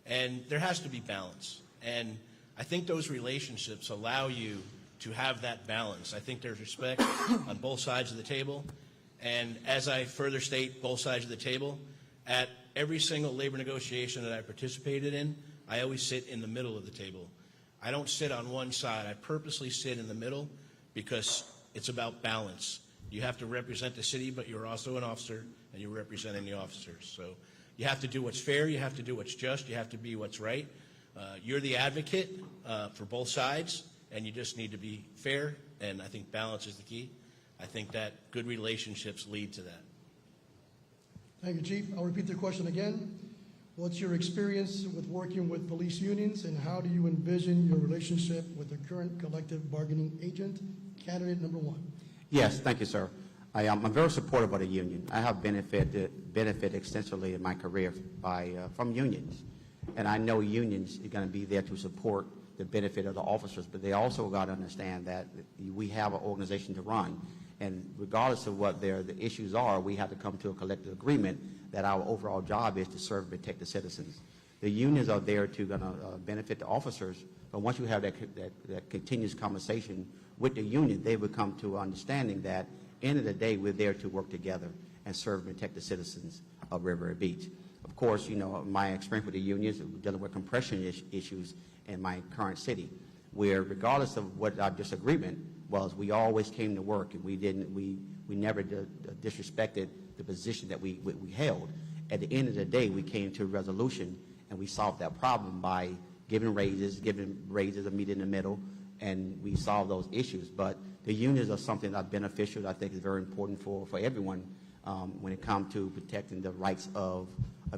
And there has to be balance. And I think those relationships allow you to have that balance. I think there's respect on both sides of the table. And as I further state both sides of the table, at every single labor negotiation that I participated in, I always sit in the middle of the table. I don't sit on one side. I purposely sit in the middle because it's about balance. You have to represent the city, but you're also an officer, and you're representing the officers. So you have to do what's fair, you have to do what's just, you have to be what's right. You're the advocate for both sides, and you just need to be fair, and I think balance is the key. I think that good relationships lead to that. Thank you, Chief. I'll repeat the question again. What's your experience with working with police unions, and how do you envision your relationship with the current collective bargaining agent? Candidate number 1. Yes, thank you, sir. I'm very supportive of the union. I have benefited extensively in my career from unions. And I know unions are going to be there to support the benefit of the officers, but they also got to understand that we have an organization to run. And regardless of what the issues are, we have to come to a collective agreement that our overall job is to serve and protect the citizens. The unions are there to benefit the officers, but once you have that continuous conversation with the union, they will come to understanding that end of the day, we're there to work together and serve and protect the citizens of Riviera Beach. Of course, my experience with the unions, dealing with compression issues in my current city, where regardless of what our disagreement was, we always came to work, and we We never disrespected the position that we held. At the end of the day, we came to a resolution, and we solved that problem by giving raises, a meet in the middle, and we solved those issues. But the unions are something that's beneficial, that I think is very important for everyone when it comes to protecting the rights of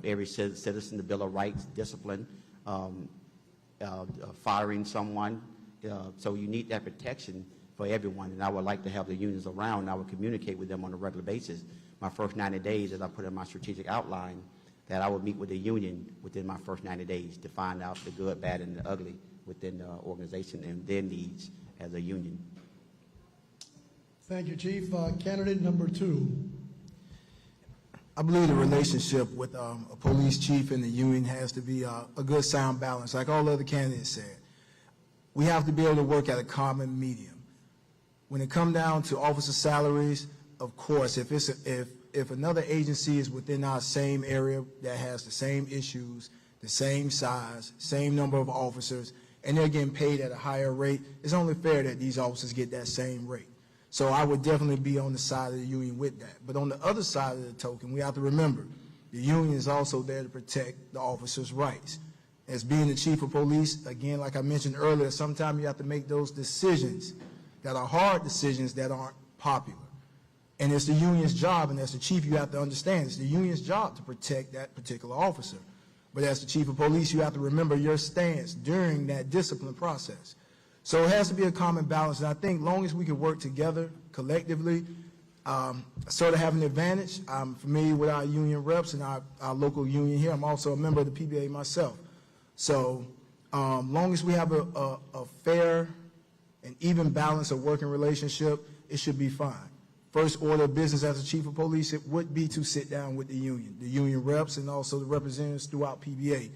every citizen, the Bill of Rights, discipline, firing someone. So you need that protection for everyone, and I would like to have the unions around, and I would communicate with them on a regular basis. My first 90 days, as I put in my strategic outline, that I would meet with the union within my first 90 days to find out the good, bad, and the ugly within the organization and their needs as a union. Thank you, Chief. Candidate number 2. I believe the relationship with a police chief and the union has to be a good, sound balance. Like all other candidates said, we have to be able to work at a common medium. When it comes down to officer salaries, of course, if another agency is within our same area that has the same issues, the same size, same number of officers, and they're getting paid at a higher rate, it's only fair that these officers get that same rate. So I would definitely be on the side of the union with that. But on the other side of the token, we have to remember, the union is also there to protect the officers' rights. As being the chief of police, again, like I mentioned earlier, sometimes you have to make those decisions that are hard decisions that aren't popular. And it's the union's job, and as the chief, you have to understand, it's the union's job to protect that particular officer. But as the chief of police, you have to remember your stance during that discipline process. So it has to be a common balance, and I think long as we can work together collectively, sort of have an advantage. I'm familiar with our union reps and our local union here. I'm also a member of the PBA myself. So long as we have a fair and even balance of working relationship, it should be fine. First order of business as a chief of police, it would be to sit down with the union reps, and also the representatives throughout PBA,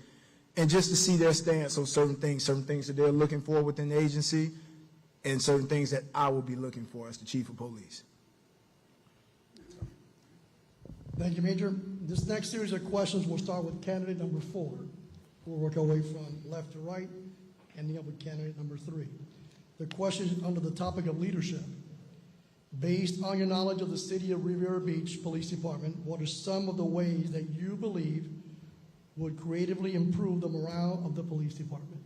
and just to see their stance on certain things that they're looking for within the agency, and certain things that I will be looking for as the chief of police. Thank you, Major. This next series of questions will start with candidate number 4. We'll work our way from left to right, ending up with candidate number 3. The question is under the topic of leadership. Based on your knowledge of the City of Riviera Beach Police Department, what are some of the ways that you believe would creatively improve the morale of the police department?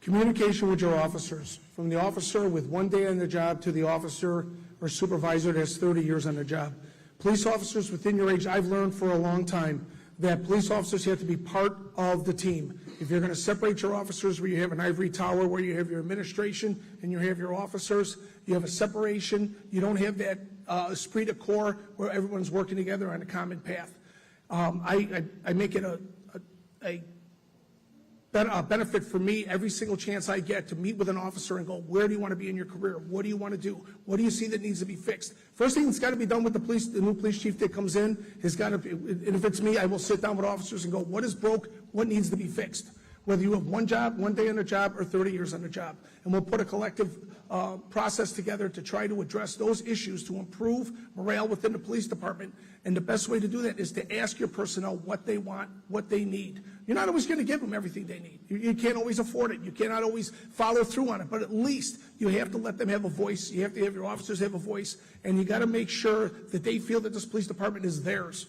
Communication with your officers, from the officer with 1 day on the job to the officer or supervisor that has 30 years on the job. Police officers within your age, I've learned for a long time that police officers have to be part of the team. If you're going to separate your officers where you have an ivory tower where you have your administration and you have your officers, you have a separation, you don't have that esprit de corps where everyone's working together on a common path. I make it a benefit for me every single chance I get to meet with an officer and go, where do you want to be in your career? What do you want to do? What do you see that needs to be fixed? First thing that's got to be done with the new police chief that comes in has got to be, and if it's me, I will sit down with officers and go, what is broke? What needs to be fixed? Whether you have 1 job, 1 day on the job, or 30 years on the job. And we'll put a collective process together to try to address those issues to improve morale within the police department. And the best way to do that is to ask your personnel what they want, what they need. You're not always going to give them everything they need. You can't always afford it. You cannot always follow through on it. But at least you have to let them have a voice. You have to have your officers have a voice. And you got to make sure that they feel that this police department is theirs.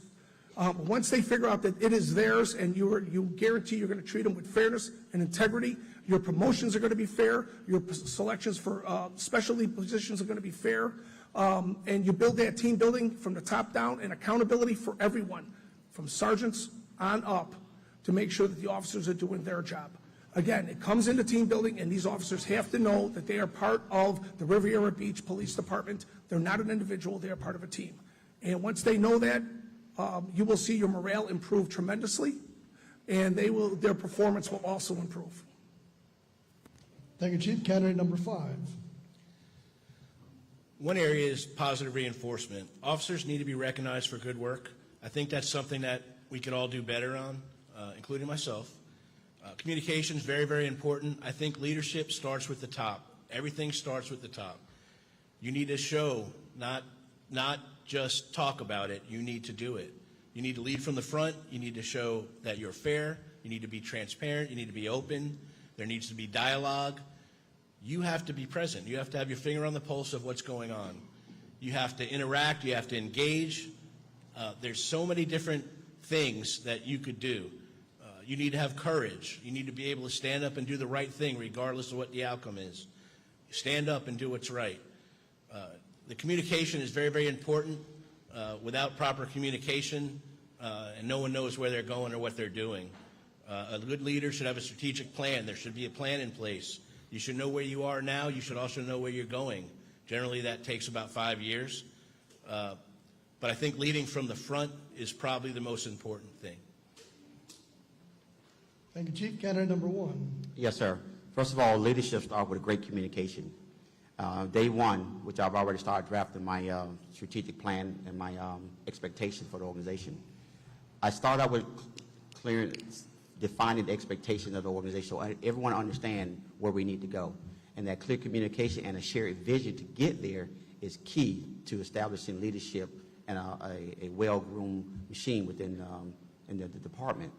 Once they figure out that it is theirs and you guarantee you're going to treat them with fairness and integrity, your promotions are going to be fair, your selections for specialty positions are going to be fair, and you build that team building from the top down and accountability for everyone, from sergeants on up, to make sure that the officers are doing their job. Again, it comes into team building, and these officers have to know that they are part of the Riviera Beach Police Department. They're not an individual, they are part of a team. And once they know that, you will see your morale improve tremendously, and their performance will also improve. Thank you, Chief. Candidate number 5. One area is positive reinforcement. Officers need to be recognized for good work. I think that's something that we could all do better on, including myself. Communication is very, very important. I think leadership starts with the top. Everything starts with the top. You need to show, not just talk about it. You need to do it. You need to lead from the front. You need to show that you're fair. You need to be transparent. You need to be open. There needs to be dialogue. You have to be present. You have to have your finger on the pulse of what's going on. You have to interact. You have to engage. There's so many different things that you could do. You need to have courage. You need to be able to stand up and do the right thing regardless of what the outcome is. Stand up and do what's right. The communication is very, very important. Without proper communication, and no one knows where they're going or what they're doing. A good leader should have a strategic plan. There should be a plan in place. You should know where you are now. You should also know where you're going. Generally, that takes about 5 years. But I think leading from the front is probably the most important thing. Thank you, Chief. Candidate number 1. Yes, sir. First of all, leadership starts with great communication. Day one, which I've already started drafting my strategic plan and my expectations for the organization. I start out with defining the expectations of the organization so everyone understands where we need to go. And that clear communication and a shared vision to get there is key to establishing leadership and a well-groomed machine within in the department.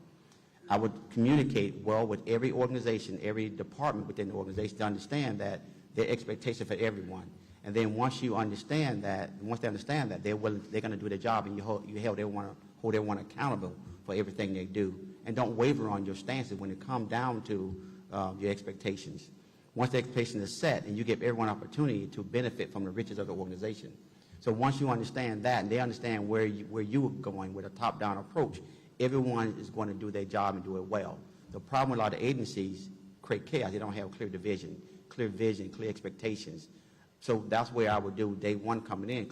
I would communicate well with every organization, every department within the organization to understand that their expectation for everyone. And then once they understand that, they're going to do their job, and you hold everyone accountable for everything they do. And don't waver on your stances when it comes down to your expectations. Once the expectation is set, and you give everyone opportunity to benefit from the riches of the organization. So once you understand that, and they understand where you are going with a top-down approach, everyone is going to do their job and do it well. The problem with a lot of agencies create chaos. They don't have clear vision, clear expectations. So that's where I would do day one coming in,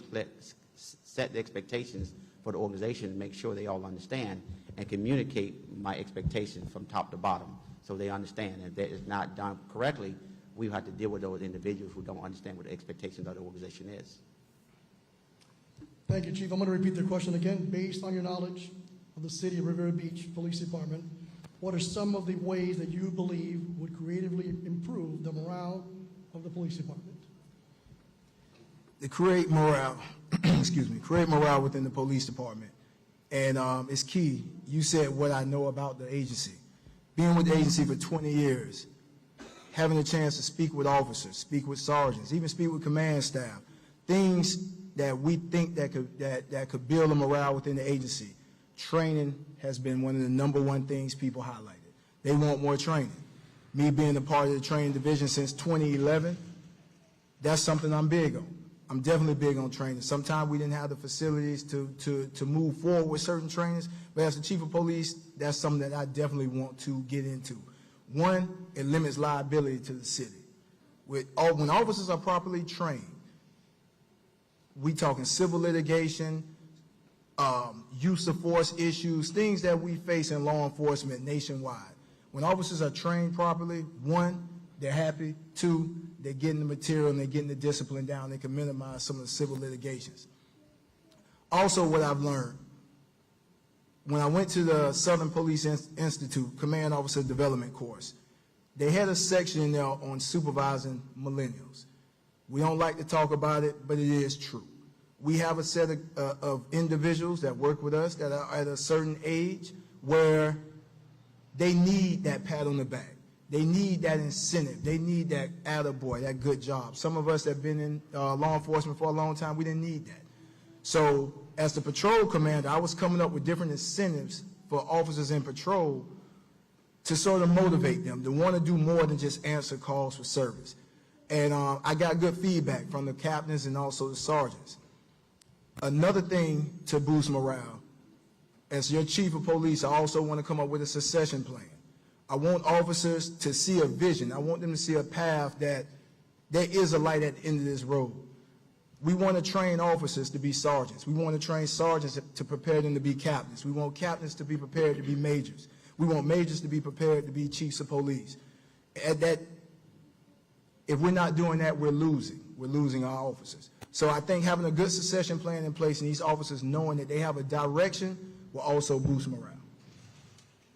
set the expectations for the organization and make sure they all understand and communicate my expectations from top to bottom so they understand. If that is not done correctly, we have to deal with those individuals who don't understand what the expectations of the organization is. Thank you, Chief. I'm going to repeat the question again. Based on your knowledge of the City of Riviera Beach Police Department, what are some of the ways that you believe would creatively improve the morale of the police department? To create morale, create morale within the police department. And it's key. You said what I know about the agency. Being with the agency for 20 years, having a chance to speak with officers, speak with sergeants, even speak with command staff, things that we think that could build a morale within the agency. Training has been one of the #1 things people highlighted. They want more training. Me being a part of the training division since 2011, that's something I'm big on. I'm definitely big on training. Sometimes we didn't have the facilities to move forward with certain trainings, but as the chief of police, that's something that I definitely want to get into. One, it limits liability to the city. When officers are properly trained, we talking civil litigation, use of force issues, things that we face in law enforcement nationwide. When officers are trained properly, one, they're happy. Two, they're getting the material and they're getting the discipline down. They can minimize some of the civil litigations. Also, what I've learned, when I went to the Southern Police Institute Command Officer Development course, they had a section in there on supervising millennials. We don't like to talk about it, but it is true. We have a set of individuals that work with us that are at a certain age where they need that pat on the back. They need that incentive. They need that attaboy, that good job. Some of us that have been in law enforcement for a long time, we didn't need that. So as the patrol commander, I was coming up with different incentives for officers in patrol to sort of motivate them, to want to do more than just answer calls for service. And I got good feedback from the captains and also the sergeants. Another thing to boost morale, as your chief of police, I also want to come up with a succession plan. I want officers to see a vision. I want them to see a path that there is a light at the end of this road. We want to train officers to be sergeants. We want to train sergeants to prepare them to be captains. We want captains to be prepared to be majors. We want majors to be prepared to be chiefs of police. If we're not doing that, we're losing. We're losing our officers. So I think having a good succession plan in place and these officers knowing that they have a direction will also boost morale.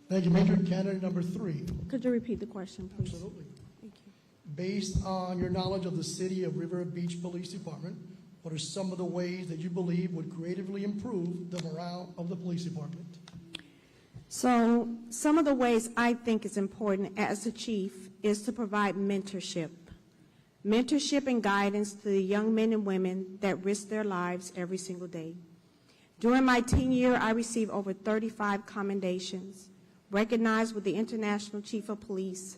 Thank you, Major. Candidate number 3. Could you repeat the question, please? Absolutely. Thank you. Based on your knowledge of the City of Riviera Beach Police Department, what are some of the ways that you believe would creatively improve the morale of the police department? So some of the ways I think is important as the chief is to provide mentorship. mentorship and guidance to the young men and women that risk their lives every single day. During my tenure, I received over 35 commendations, recognized with the International Chief of Police,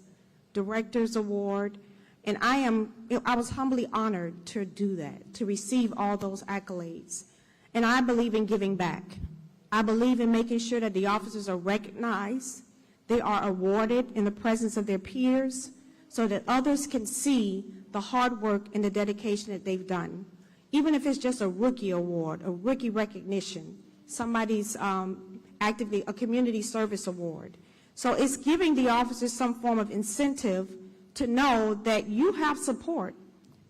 Director's Award, and I was humbly honored to do that, to receive all those accolades. And I believe in giving back. I believe in making sure that the officers are recognized, they are awarded in the presence of their peers, so that others can see the hard work and the dedication that they've done. Even if it's just a rookie award, a rookie recognition, somebody's actively a community service award. So it's giving the officers some form of incentive to know that you have support.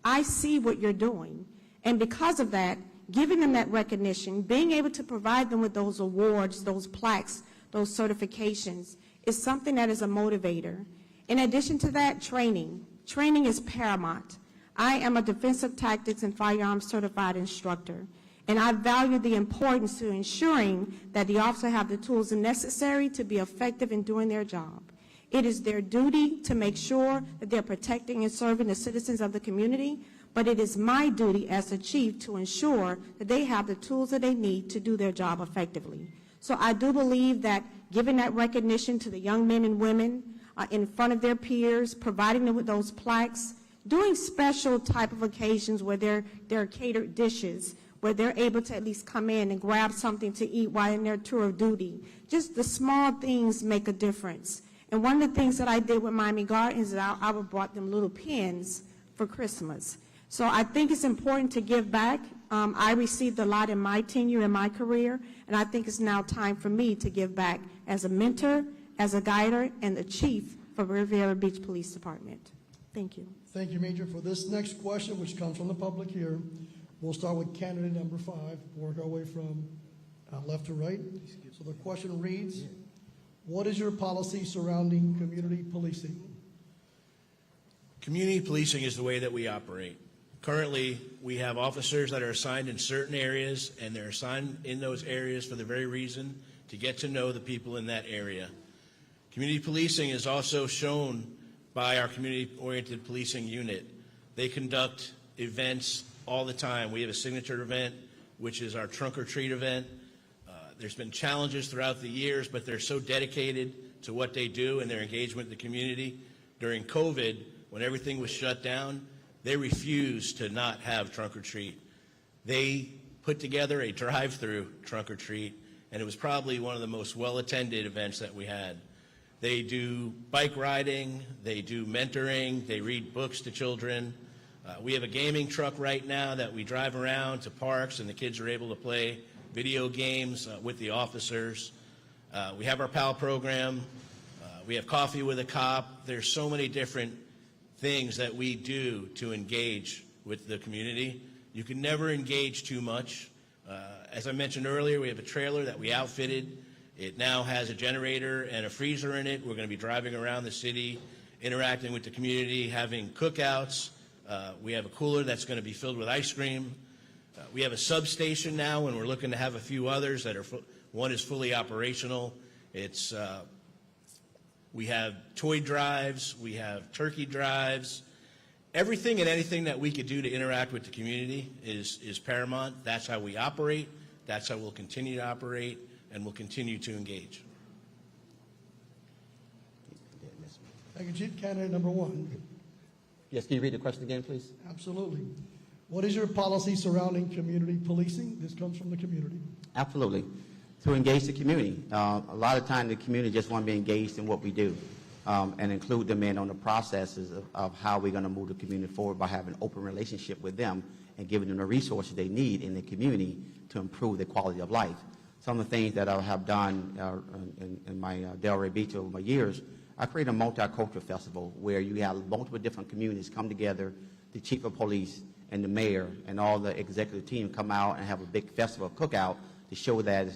I see what you're doing. And because of that, giving them that recognition, being able to provide them with those awards, those plaques, those certifications, is something that is a motivator. In addition to that, training. Training is paramount. I am a defensive tactics and firearms certified instructor, and I value the importance to ensuring that the officer have the tools necessary to be effective in doing their job. It is their duty to make sure that they're protecting and serving the citizens of the community, but it is my duty as a chief to ensure that they have the tools that they need to do their job effectively. So I do believe that giving that recognition to the young men and women in front of their peers, providing them with those plaques, doing special type of occasions where there are catered dishes, where they're able to at least come in and grab something to eat while in their tour of duty. Just the small things make a difference. And one of the things that I did with Miami Gardens is I brought them little pins for Christmas. So I think it's important to give back. I received a lot in my tenure in my career, and I think it's now time for me to give back as a mentor, as a guider, and the chief for Riviera Beach Police Department. Thank you. Thank you, Major. For this next question, which comes from the public here, we'll start with candidate number 5, work our way from left to right. So the question reads, what is your policy surrounding community policing? Community policing is the way that we operate. Currently, we have officers that are assigned in certain areas, and they're assigned in those areas for the very reason to get to know the people in that area. Community policing is also shown by our community-oriented policing unit. They conduct events all the time. We have a signature event, which is our trunk or treat event. There's been challenges throughout the years, but they're so dedicated to what they do and their engagement with the community. During COVID, when everything was shut down, they refused to not have trunk or treat. They put together a drive-through trunk or treat, and it was probably one of the most well-attended events that we had. They do bike riding, they do mentoring, they read books to children. We have a gaming truck right now that we drive around to parks, and the kids are able to play video games with the officers. We have our PAL program. We have Coffee with a Cop. There's so many different things that we do to engage with the community. You can never engage too much. As I mentioned earlier, we have a trailer that we outfitted. It now has a generator and a freezer in it. We're going to be driving around the city, interacting with the community, having cookouts. We have a cooler that's going to be filled with ice cream. We have a substation now, and we're looking to have a few others that are, one is fully operational. It's, we have toy drives, we have turkey drives. Everything and anything that we could do to interact with the community is paramount. That's how we operate. That's how we'll continue to operate, and we'll continue to engage. Thank you, Chief. Candidate number 1. Yes, can you read the question again, please? Absolutely. What is your policy surrounding community policing? This comes from the community. Absolutely. To engage the community. A lot of times the community just want to be engaged in what we do and include them in on the processes of how we're going to move the community forward by having an open relationship with them and giving them the resources they need in the community to improve their quality of life. Some of the things that I have done in my Delray Beach over my years, I created a multicultural festival where you have multiple different communities come together, the chief of police and the mayor and all the executive team come out and have a big festival cookout to show that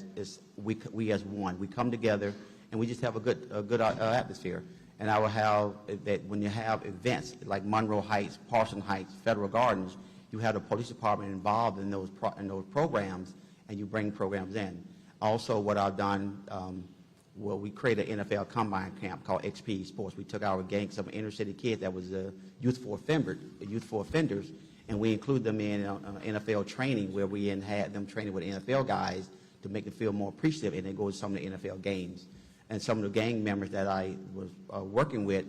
we as one. We come together and we just have a good atmosphere. And I will have that when you have events like Monroe Heights, Parson Heights, Federal Gardens, you have the police department involved in those programs, and you bring programs in. Also, what I've done well, we created an NFL combine camp called XP Sports. We took our gang, some inner city kids that was youthful offenders, and we included them in NFL training where we had them training with NFL guys to make them feel more appreciative, and they go to some of the NFL games. And some of the gang members that I was working with,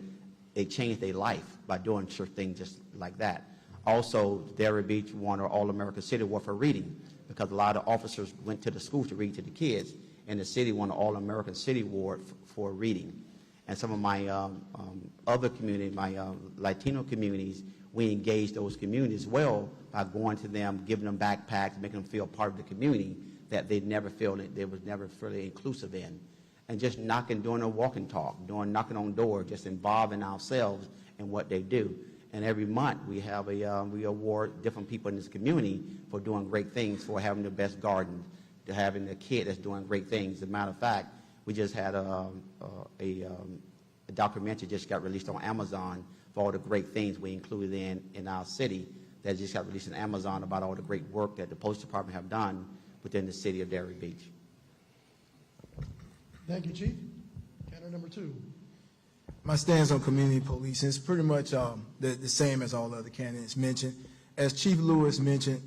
they changed their life by doing certain things just like that. Also, Delray Beach won an All-American City Award for reading because a lot of officers went to the schools to read to the kids, and the city won an All-American City Award for reading. And some of my other communities, my Latino communities, we engaged those communities as well by going to them, giving them backpacks, making them feel part of the community that they never feel that they was never fully inclusive in. And just doing a walk and talk, knocking on doors, just involving ourselves in what they do. And every month we have we award different people in this community for doing great things, for having the best garden, to having a kid that's doing great things. As a matter of fact, we just had a documentary just got released on Amazon for all the great things we included in our city that just got released on Amazon about all the great work that the police department have done within the city of Delray Beach. Thank you, Chief. Candidate number 2. My stance on community policing is pretty much the same as all other candidates mentioned. As Chief Lewis mentioned,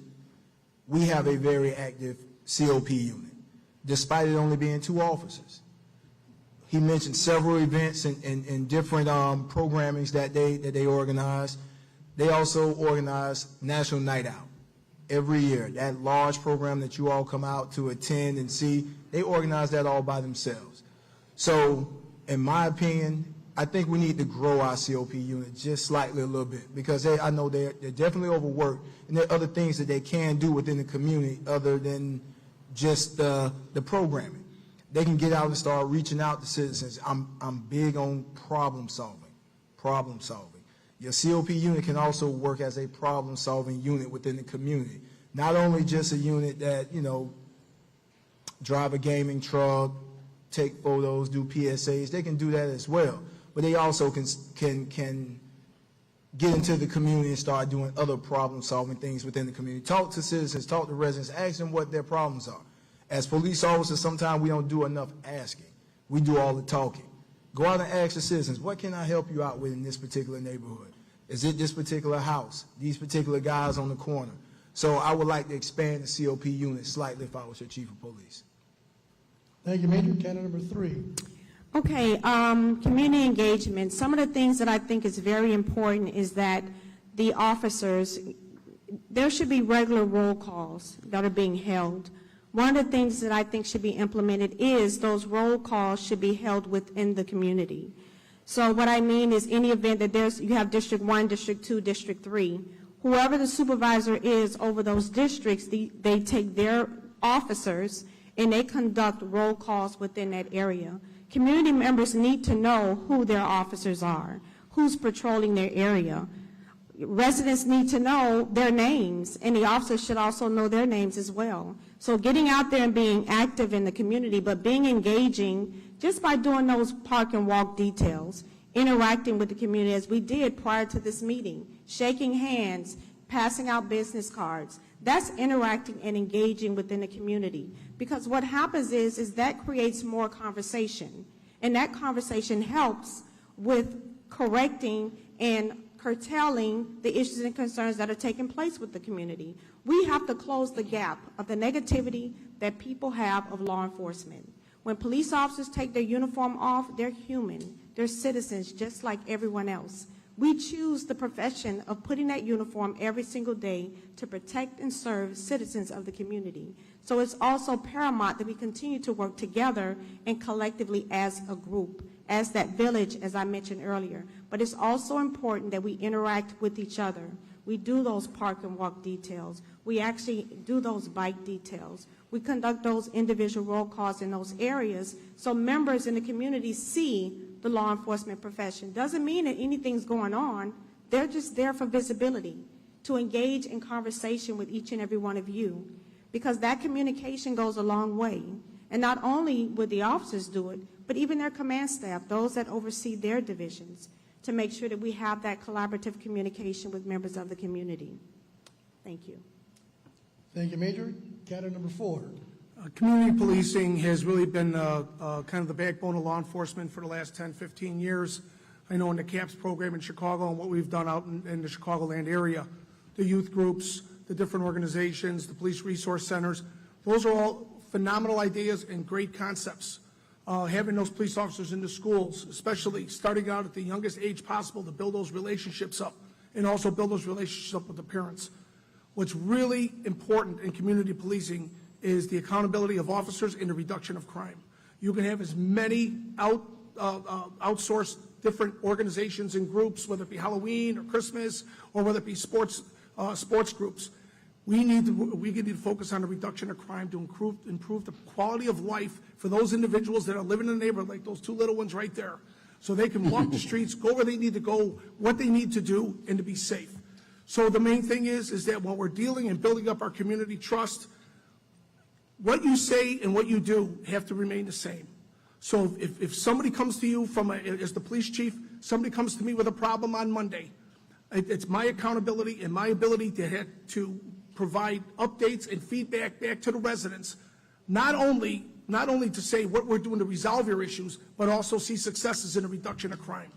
we have a very active COP unit, despite it only being 2 officers. He mentioned several events and different programmings that they organize. They also organize National Night Out every year. That large program that you all come out to attend and see, they organize that all by themselves. So, in my opinion, I think we need to grow our COP unit just slightly a little bit because I know they're definitely overworked, and there are other things that they can do within the community other than just the programming. They can get out and start reaching out to citizens. I'm big on problem solving. Your COP unit can also work as a problem solving unit within the community. Not only just a unit that, drive a gaming truck, take photos, do PSAs, they can do that as well. But they also can get into the community and start doing other problem solving things within the community. Talk to citizens, talk to residents, ask them what their problems are. As police officers, sometimes we don't do enough asking. We do all the talking. Go out and ask the citizens, what can I help you out with in this particular neighborhood? Is it this particular house, these particular guys on the corner? So I would like to expand the COP unit slightly if I was your chief of police. Thank you, Major. Candidate number 3. Okay, community engagement. Some of the things that I think is very important is that the officers, there should be regular roll calls that are being held. One of the things that I think should be implemented is those roll calls should be held within the community. So what I mean is any event that you have District 1, District 2, District 3, whoever the supervisor is over those districts, they take their officers and they conduct roll calls within that area. Community members need to know who their officers are, who's patrolling their area. Residents need to know their names, and the officers should also know their names as well. So getting out there and being active in the community, but being engaging just by doing those park and walk details, interacting with the community as we did prior to this meeting, shaking hands, passing out business cards. That's interacting and engaging within the community. Because what happens is that creates more conversation. And that conversation helps with correcting and curtailing the issues and concerns that are taking place with the community. We have to close the gap of the negativity that people have of law enforcement. When police officers take their uniform off, they're human. They're citizens just like everyone else. We choose the profession of putting that uniform every single day to protect and serve citizens of the community. So it's also paramount that we continue to work together and collectively as a group, as that village, as I mentioned earlier. But it's also important that we interact with each other. We do those park and walk details. We actually do those bike details. We conduct those individual roll calls in those areas so members in the community see the law enforcement profession. Doesn't mean that anything's going on. They're just there for visibility, to engage in conversation with each and every one of you, because that communication goes a long way. And not only would the officers do it, but even their command staff, those that oversee their divisions, to make sure that we have that collaborative communication with members of the community. Thank you. Thank you, Major. Candidate number 4. Community policing has really been kind of the backbone of law enforcement for the last 10, 15 years. I know in the CAPS program in Chicago and what we've done out in the Chicagoland area, the youth groups, the different organizations, the police resource centers, those are all phenomenal ideas and great concepts. Having those police officers in the schools, especially starting out at the youngest age possible to build those relationships up and also build those relationships up with the parents. What's really important in community policing is the accountability of officers and the reduction of crime. You can have as many outsourced different organizations and groups, whether it be Halloween or Christmas, or whether it be sports groups. We need to focus on the reduction of crime to improve the quality of life for those individuals that are living in the neighborhood, like those two little ones right there, so they can walk the streets, go where they need to go, what they need to do, and to be safe. So the main thing is that when we're dealing and building up our community trust, what you say and what you do have to remain the same. So if somebody comes to you as the police chief, somebody comes to me with a problem on Monday, it's my accountability and my ability to provide updates and feedback back to the residents, not only to say what we're doing to resolve your issues, but also see successes in the reduction of crime.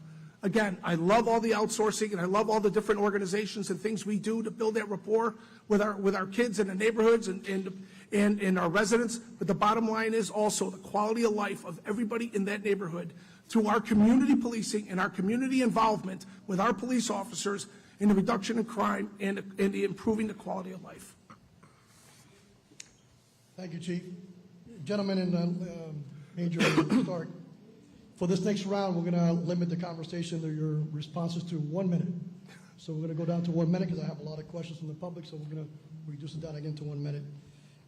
Again, I love all the outsourcing and I love all the different organizations and things we do to build that rapport with our kids in the neighborhoods and our residents. But the bottom line is also the quality of life of everybody in that neighborhood through our community policing and our community involvement with our police officers in the reduction of crime and the improving the quality of life. Thank you, Chief. Gentlemen in Major Stark, for this next round, we're going to limit the conversation or your responses to 1 minute. So we're going to go down to 1 minute because I have a lot of questions from the public, so we're going to reduce it down again to 1 minute.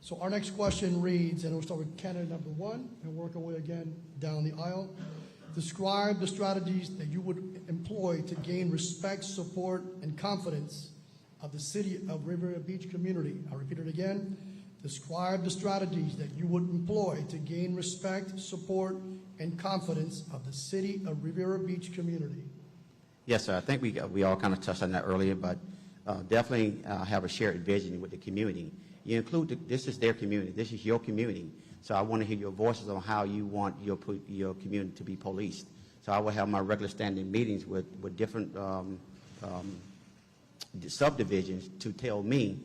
So our next question reads, and we'll start with candidate number 1 and work our way again down the aisle. Describe the strategies that you would employ to gain respect, support, and confidence of the city of Riviera Beach community. I'll repeat it again. Describe the strategies that you would employ to gain respect, support, and confidence of the city of Riviera Beach community. Yes, sir. I think we all kind of touched on that earlier, but definitely have a shared vision with the community. You include this is their community. This is your community. So I want to hear your voices on how you want your community to be policed. So I will have my regular standing meetings with different subdivisions to tell me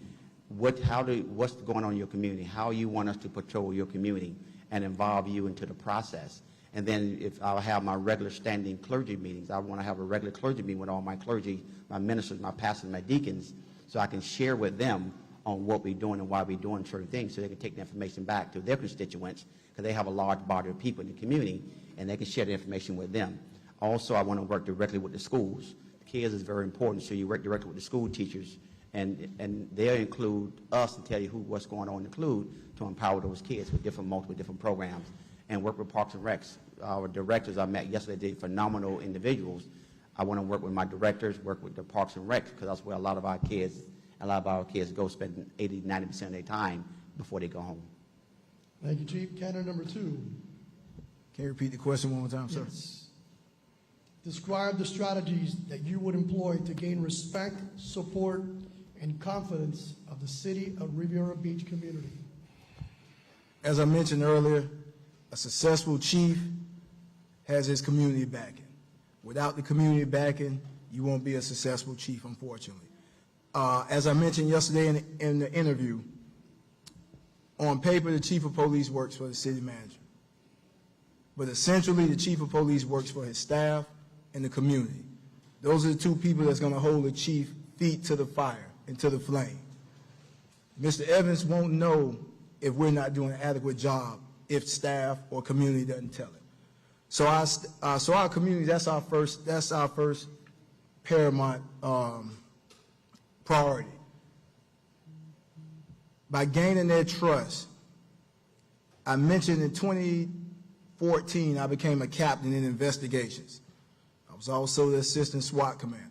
what's going on in your community, how you want us to patrol your community and involve you into the process. And then if I'll have my regular standing clergy meetings, I want to have a regular clergy meeting with all my clergy, my ministers, my pastors, my deacons, so I can share with them on what we're doing and why we're doing certain things, so they can take the information back to their constituents, because they have a large body of people in the community, and they can share the information with them. Also, I want to work directly with the schools. The kids is very important, so you work directly with the school teachers, and they'll include us and tell you what's going on, to empower those kids with multiple different programs, and work with Parks and Recs. Our directors I met yesterday, did phenomenal individuals. I want to work with my directors, work with the Parks and Recs, because that's where a lot of our kids go spend 80-90% of their time before they go home. Thank you, Chief. Candidate number 2. Can you repeat the question one more time, sir? Yes. Describe the strategies that you would employ to gain respect, support, and confidence of the city of Riviera Beach community. As I mentioned earlier, a successful chief has his community backing. Without the community backing, you won't be a successful chief, unfortunately. As I mentioned yesterday in the interview, on paper, the chief of police works for the city manager. But essentially, the chief of police works for his staff and the community. Those are the two people that's going to hold the chief feet to the fire and to the flame. Mr. Evans won't know if we're not doing an adequate job if staff or community doesn't tell it. So our community, that's our first paramount priority. By gaining their trust, I mentioned in 2014 I became a captain in investigations. I was also the assistant SWAT commander.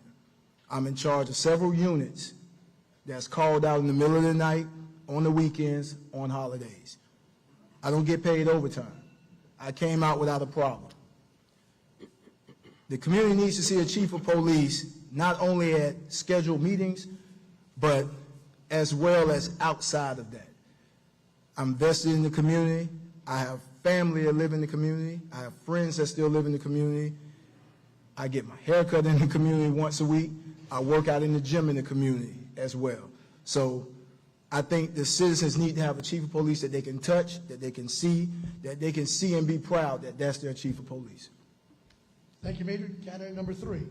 I'm in charge of several units that's called out in the middle of the night, on the weekends, on holidays. I don't get paid overtime. I came out without a problem. The community needs to see a chief of police not only at scheduled meetings, but as well as outside of that. I'm vested in the community. I have family that live in the community. I have friends that still live in the community. I get my hair cut in the community once a week. I work out in the gym in the community as well. So I think the citizens need to have a chief of police that they can touch, that they can see and be proud that that's their chief of police. Thank you, Major. Candidate number 3.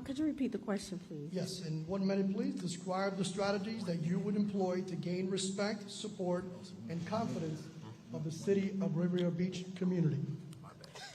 Could you repeat the question, please? Yes, in 1 minute, please, describe the strategies that you would employ to gain respect, support, and confidence of the city of Riviera Beach community.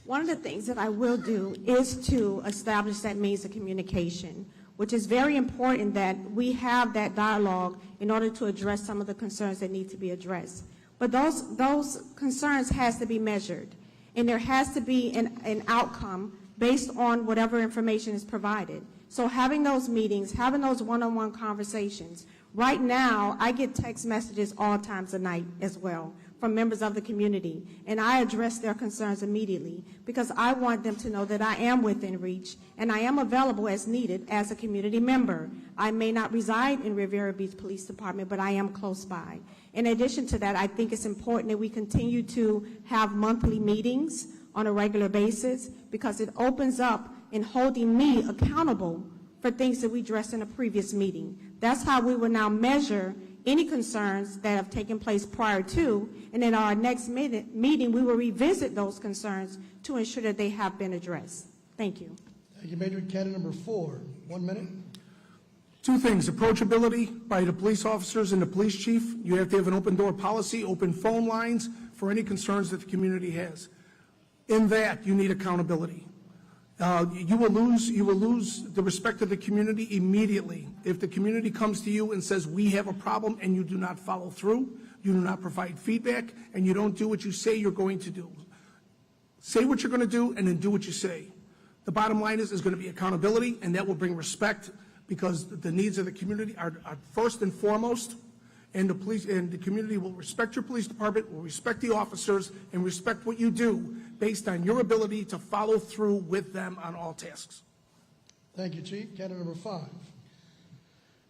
One of the things that I will do is to establish that means of communication, which is very important that we have that dialogue in order to address some of the concerns that need to be addressed. But those concerns has to be measured, and there has to be an outcome based on whatever information is provided. So having those meetings, having those one-on-one conversations. Right now, I get text messages all times of night as well from members of the community, and I address their concerns immediately because I want them to know that I am within reach and I am available as needed as a community member. I may not reside in Riviera Beach Police Department, but I am close by. In addition to that, I think it's important that we continue to have monthly meetings on a regular basis because it opens up in holding me accountable for things that we addressed in a previous meeting. That's how we will now measure any concerns that have taken place prior to, and in our next meeting, we will revisit those concerns to ensure that they have been addressed. Thank you. Thank you, Major. Candidate number 4, 1 minute. 2 things, approachability by the police officers and the police chief. You have to have an open door policy, open phone lines for any concerns that the community has. In that, you need accountability. You will lose the respect of the community immediately if the community comes to you and says, we have a problem, and you do not follow through, you do not provide feedback, and you don't do what you say you're going to do. Say what you're going to do and then do what you say. The bottom line is going to be accountability, and that will bring respect because the needs of the community are first and foremost, and the police and the community will respect your police department, will respect the officers, and respect what you do based on your ability to follow through with them on all tasks. Thank you, Chief. Candidate number 5.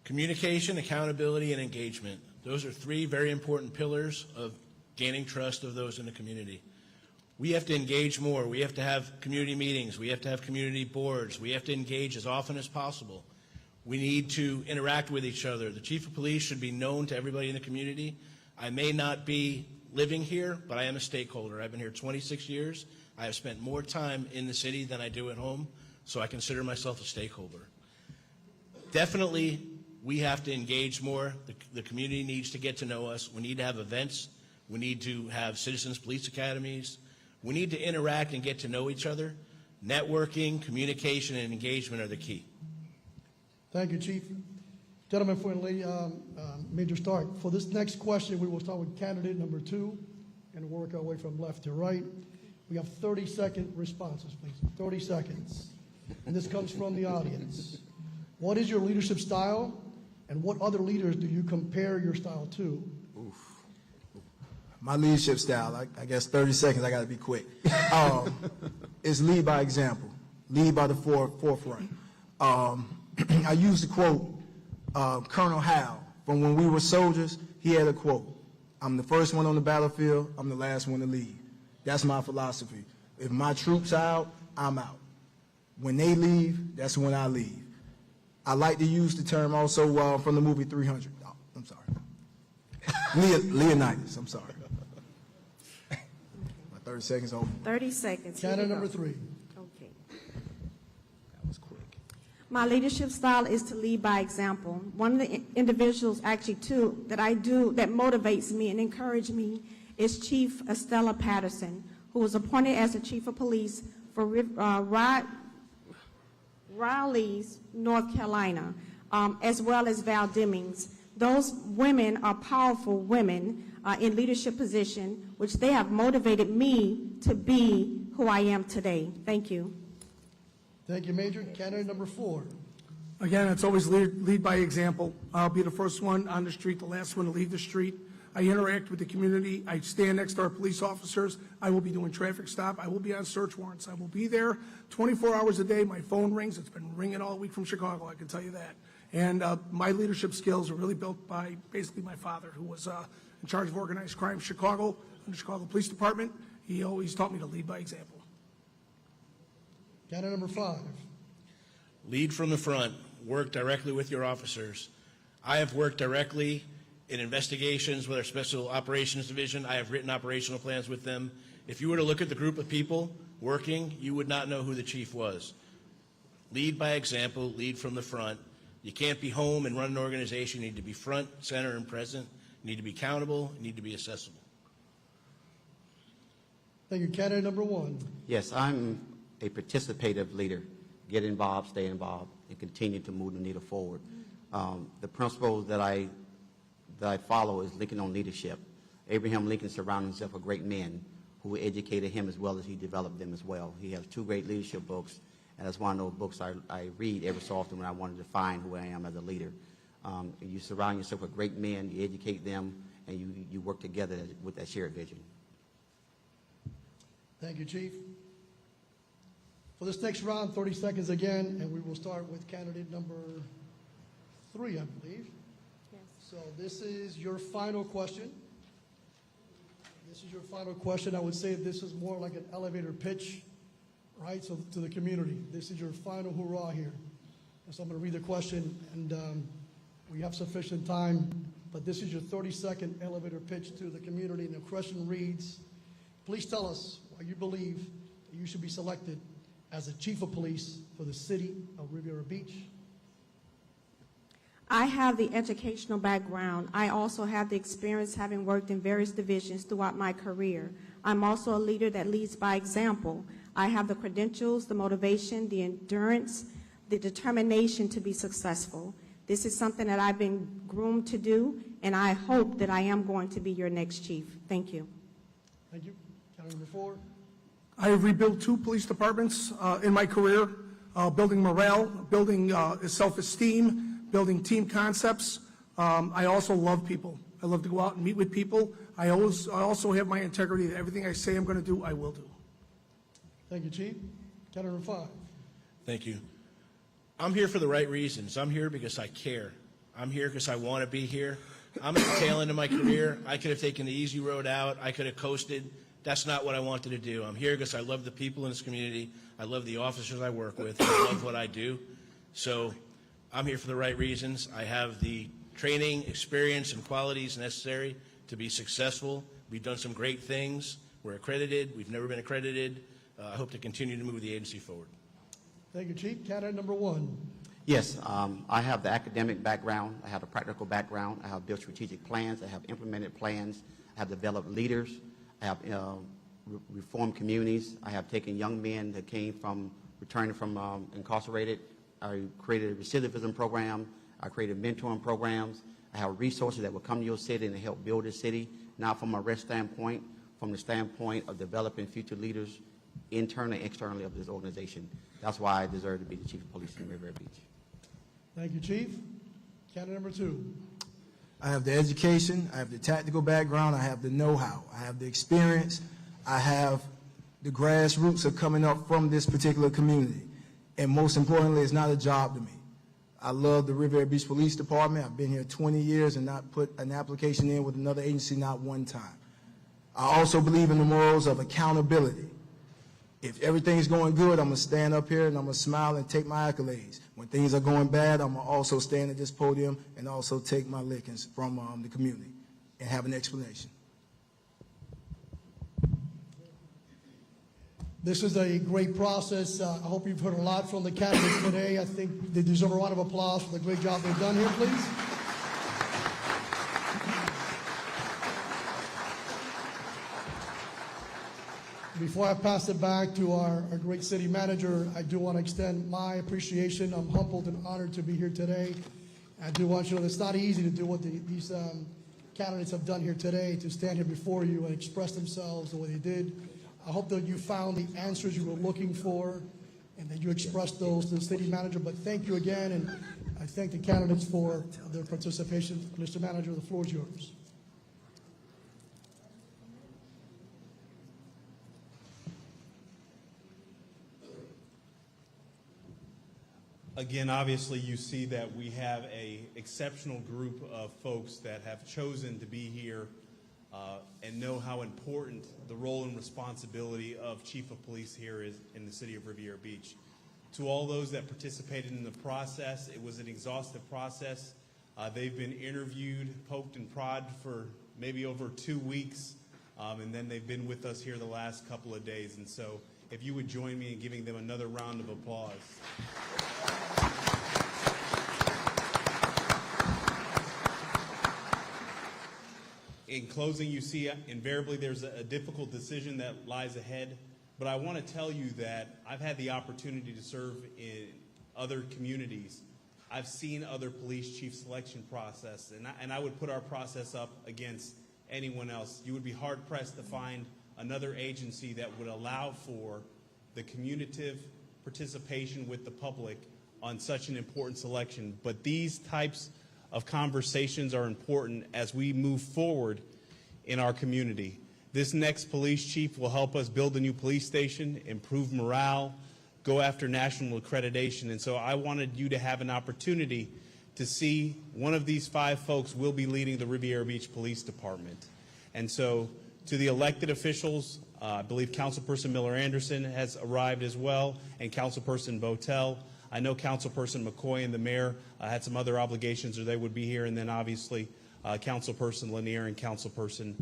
Communication, accountability, and engagement. Those are 3 very important pillars of gaining trust of those in the community. We have to engage more. We have to have community meetings. We have to have community boards. We have to engage as often as possible. We need to interact with each other. The chief of police should be known to everybody in the community. I may not be living here, but I am a stakeholder. I've been here 26 years. I have spent more time in the city than I do at home, so I consider myself a stakeholder. Definitely, we have to engage more. The community needs to get to know us. We need to have events. We need to have citizens police academies. We need to interact and get to know each other. Networking, communication, and engagement are the key. Thank you, Chief. Gentlemen, for Lady Major Stark, for this next question, we will start with candidate number 2 and work our way from left to right. We have 30-second responses, please. 30 seconds. And this comes from the audience. What is your leadership style, and what other leaders do you compare your style to? My leadership style, I guess 30 seconds, I got to be quick. Is lead by example, lead by the forefront. I use the quote, Colonel Howe, from when we were soldiers. He had a quote, I'm the first one on the battlefield, I'm the last one to leave. That's my philosophy. If my troops are out, I'm out. When they leave, that's when I leave. I like to use the term also from the movie 300. Oh, I'm sorry. Leonidas, I'm sorry. My 30 seconds over. 30 seconds. Here Candidate we number go. 3. Okay. That was quick. My leadership style is to lead by example. One of the individuals, actually 2, that I do that motivates me and encourages me is Chief Estella Patterson, who was appointed as the Chief of Police for Raleigh, North Carolina, as well as Val Demings. Those women are powerful women in leadership position, which they have motivated me to be who I am today. Thank you. Thank you, Major. Candidate number 4. Again, it's always lead by example. I'll be the first one on the street, the last one to leave the street. I interact with the community. I stand next to our police officers. I will be doing traffic stop. I will be on search warrants. I will be there 24 hours a day. My phone rings. It's been ringing all week from Chicago, I can tell you that. And my leadership skills are really built by basically my father, who was in charge of organized crime in Chicago, in the Chicago Police Department. He always taught me to lead by example. Candidate number 5. Lead from the front. Work directly with your officers. I have worked directly in investigations with our Special Operations Division. I have written operational plans with them. If you were to look at the group of people working, you would not know who the chief was. Lead by example, lead from the front. You can't be home and run an organization. You need to be front, center, and present. You need to be accountable. You need to be accessible. Thank you. Candidate number 1. Yes, I'm a participative leader. Get involved, stay involved, and continue to move the needle forward. The principles that I follow is Lincoln on leadership. Abraham Lincoln surrounded himself with great men who educated him as well as he developed them as well. He has 2 great leadership books, and that's one of those books I read every so often when I want to define who I am as a leader. You surround yourself with great men, you educate them, and you work together with that shared vision. Thank you, Chief. For this next round, 30 seconds again, and we will start with candidate number 3, I believe. Yes. So this is your final question. This is your final question. I would say this is more like an elevator pitch, right, so to the community. This is your final hurrah here. And so I'm going to read the question, and we have sufficient time, but this is your 30-second elevator pitch to the community, and the question reads, please tell us why you believe that you should be selected as the chief of police for the city of Riviera Beach. I have the educational background. I also have the experience having worked in various divisions throughout my career. I'm also a leader that leads by example. I have the credentials, the motivation, the endurance, the determination to be successful. This is something that I've been groomed to do, and I hope that I am going to be your next chief. Thank you. Thank you. Candidate number 4. I have rebuilt 2 police departments in my career, building morale, building self-esteem, building team concepts. I also love people. I love to go out and meet with people. I also have my integrity that everything I say I'm going to do, I will do. Thank you, Chief. Candidate number 5. Thank you. I'm here for the right reasons. I'm here because I care. I'm here because I want to be here. I'm at the tail end of my career. I could have taken the easy road out. I could have coasted. That's not what I wanted to do. I'm here because I love the people in this community. I love the officers I work with. I love what I do. So I'm here for the right reasons. I have the training, experience, and qualities necessary to be successful. We've done some great things. We're accredited. We've never been accredited. I hope to continue to move the agency forward. Thank you, Chief. Candidate number 1. Yes, I have the academic background. I have the practical background. I have built strategic plans. I have implemented plans. I have developed leaders. I have reformed communities. I have taken young men that came from returning from incarcerated. I created a recidivism program. I created mentoring programs. I have resources that will come to your city and help build the city, not from a rest standpoint, from the standpoint of developing future leaders internally and externally of this organization. That's why I deserve to be the chief of police in Riviera Beach. Thank you, Chief. Candidate number 2. I have the education, I have the tactical background, I have the know-how, I have the experience, I have the grassroots of coming up from this particular community. And most importantly, it's not a job to me. I love the Riviera Beach Police Department. I've been here 20 years and not put an application in with another agency not one time. I also believe in the morals of accountability. If everything's going good, I'm going to stand up here and I'm going to smile and take my accolades. When things are going bad, I'm going to also stand at this podium and also take my lickings from the community and have an explanation. This is a great process. I hope you've heard a lot from the candidates today. I think they deserve a round of applause for the great job they've done here, please. Before I pass it back to our great city manager, I do want to extend my appreciation. I'm humbled and honored to be here today. I do want you to know it's not easy to do what these candidates have done here today, to stand here before you and express themselves the way they did. I hope that you found the answers you were looking for and that you expressed those to the city manager. But thank you again, and I thank the candidates for their participation. Mr. Manager, the floor is yours. Again, obviously, you see that we have an exceptional group of folks that have chosen to be here and know how important the role and responsibility of Chief of Police here is in the city of Riviera Beach. To all those that participated in the process, it was an exhaustive process. They've been interviewed, poked and prodded for maybe over 2 weeks, and then they've been with us here the last couple of days. And so if you would join me in giving them another round of applause. In closing, you see invariably there's a difficult decision that lies ahead, but I want to tell you that I've had the opportunity to serve in other communities. I've seen other police chief selection process, and I would put our process up against anyone else. You would be hard-pressed to find another agency that would allow for the communicative participation with the public on such an important selection. But these types of conversations are important as we move forward in our community. This next police chief will help us build a new police station, improve morale, go after national accreditation. And so I wanted you to have an opportunity to see one of these 5 folks will be leading the Riviera Beach Police Department. And so to the elected officials, I believe Councilperson Miller Anderson has arrived as well, and Councilperson Botel. I know Councilperson McCoy and the mayor had some other obligations, or they would be here. And then obviously Councilperson Lanier and Councilperson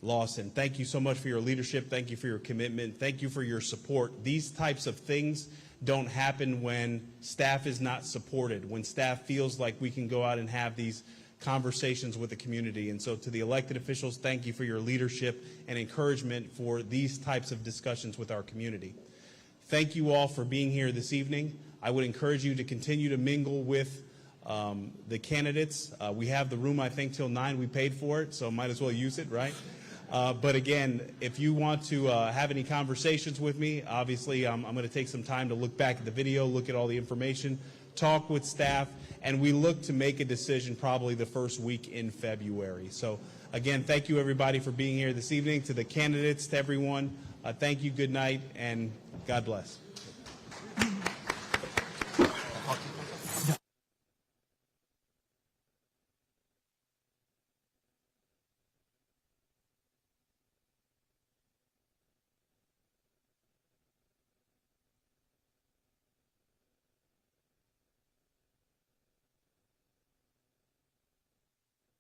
Lawson. Thank you so much for your leadership. Thank you for your commitment. Thank you for your support. These types of things don't happen when staff is not supported, when staff feels like we can go out and have these conversations with the community. And so to the elected officials, thank you for your leadership and encouragement for these types of discussions with our community. Thank you all for being here this evening. I would encourage you to continue to mingle with the candidates. We have the room, I think, till 9. We paid for it, so might as well use it, right? But again, if you want to have any conversations with me, obviously I'm going to take some time to look back at the video, look at all the information, talk with staff, and we look to make a decision probably the first week in February. So again, thank you everybody for being here this evening. To the candidates, to everyone, thank you, good night, and God bless.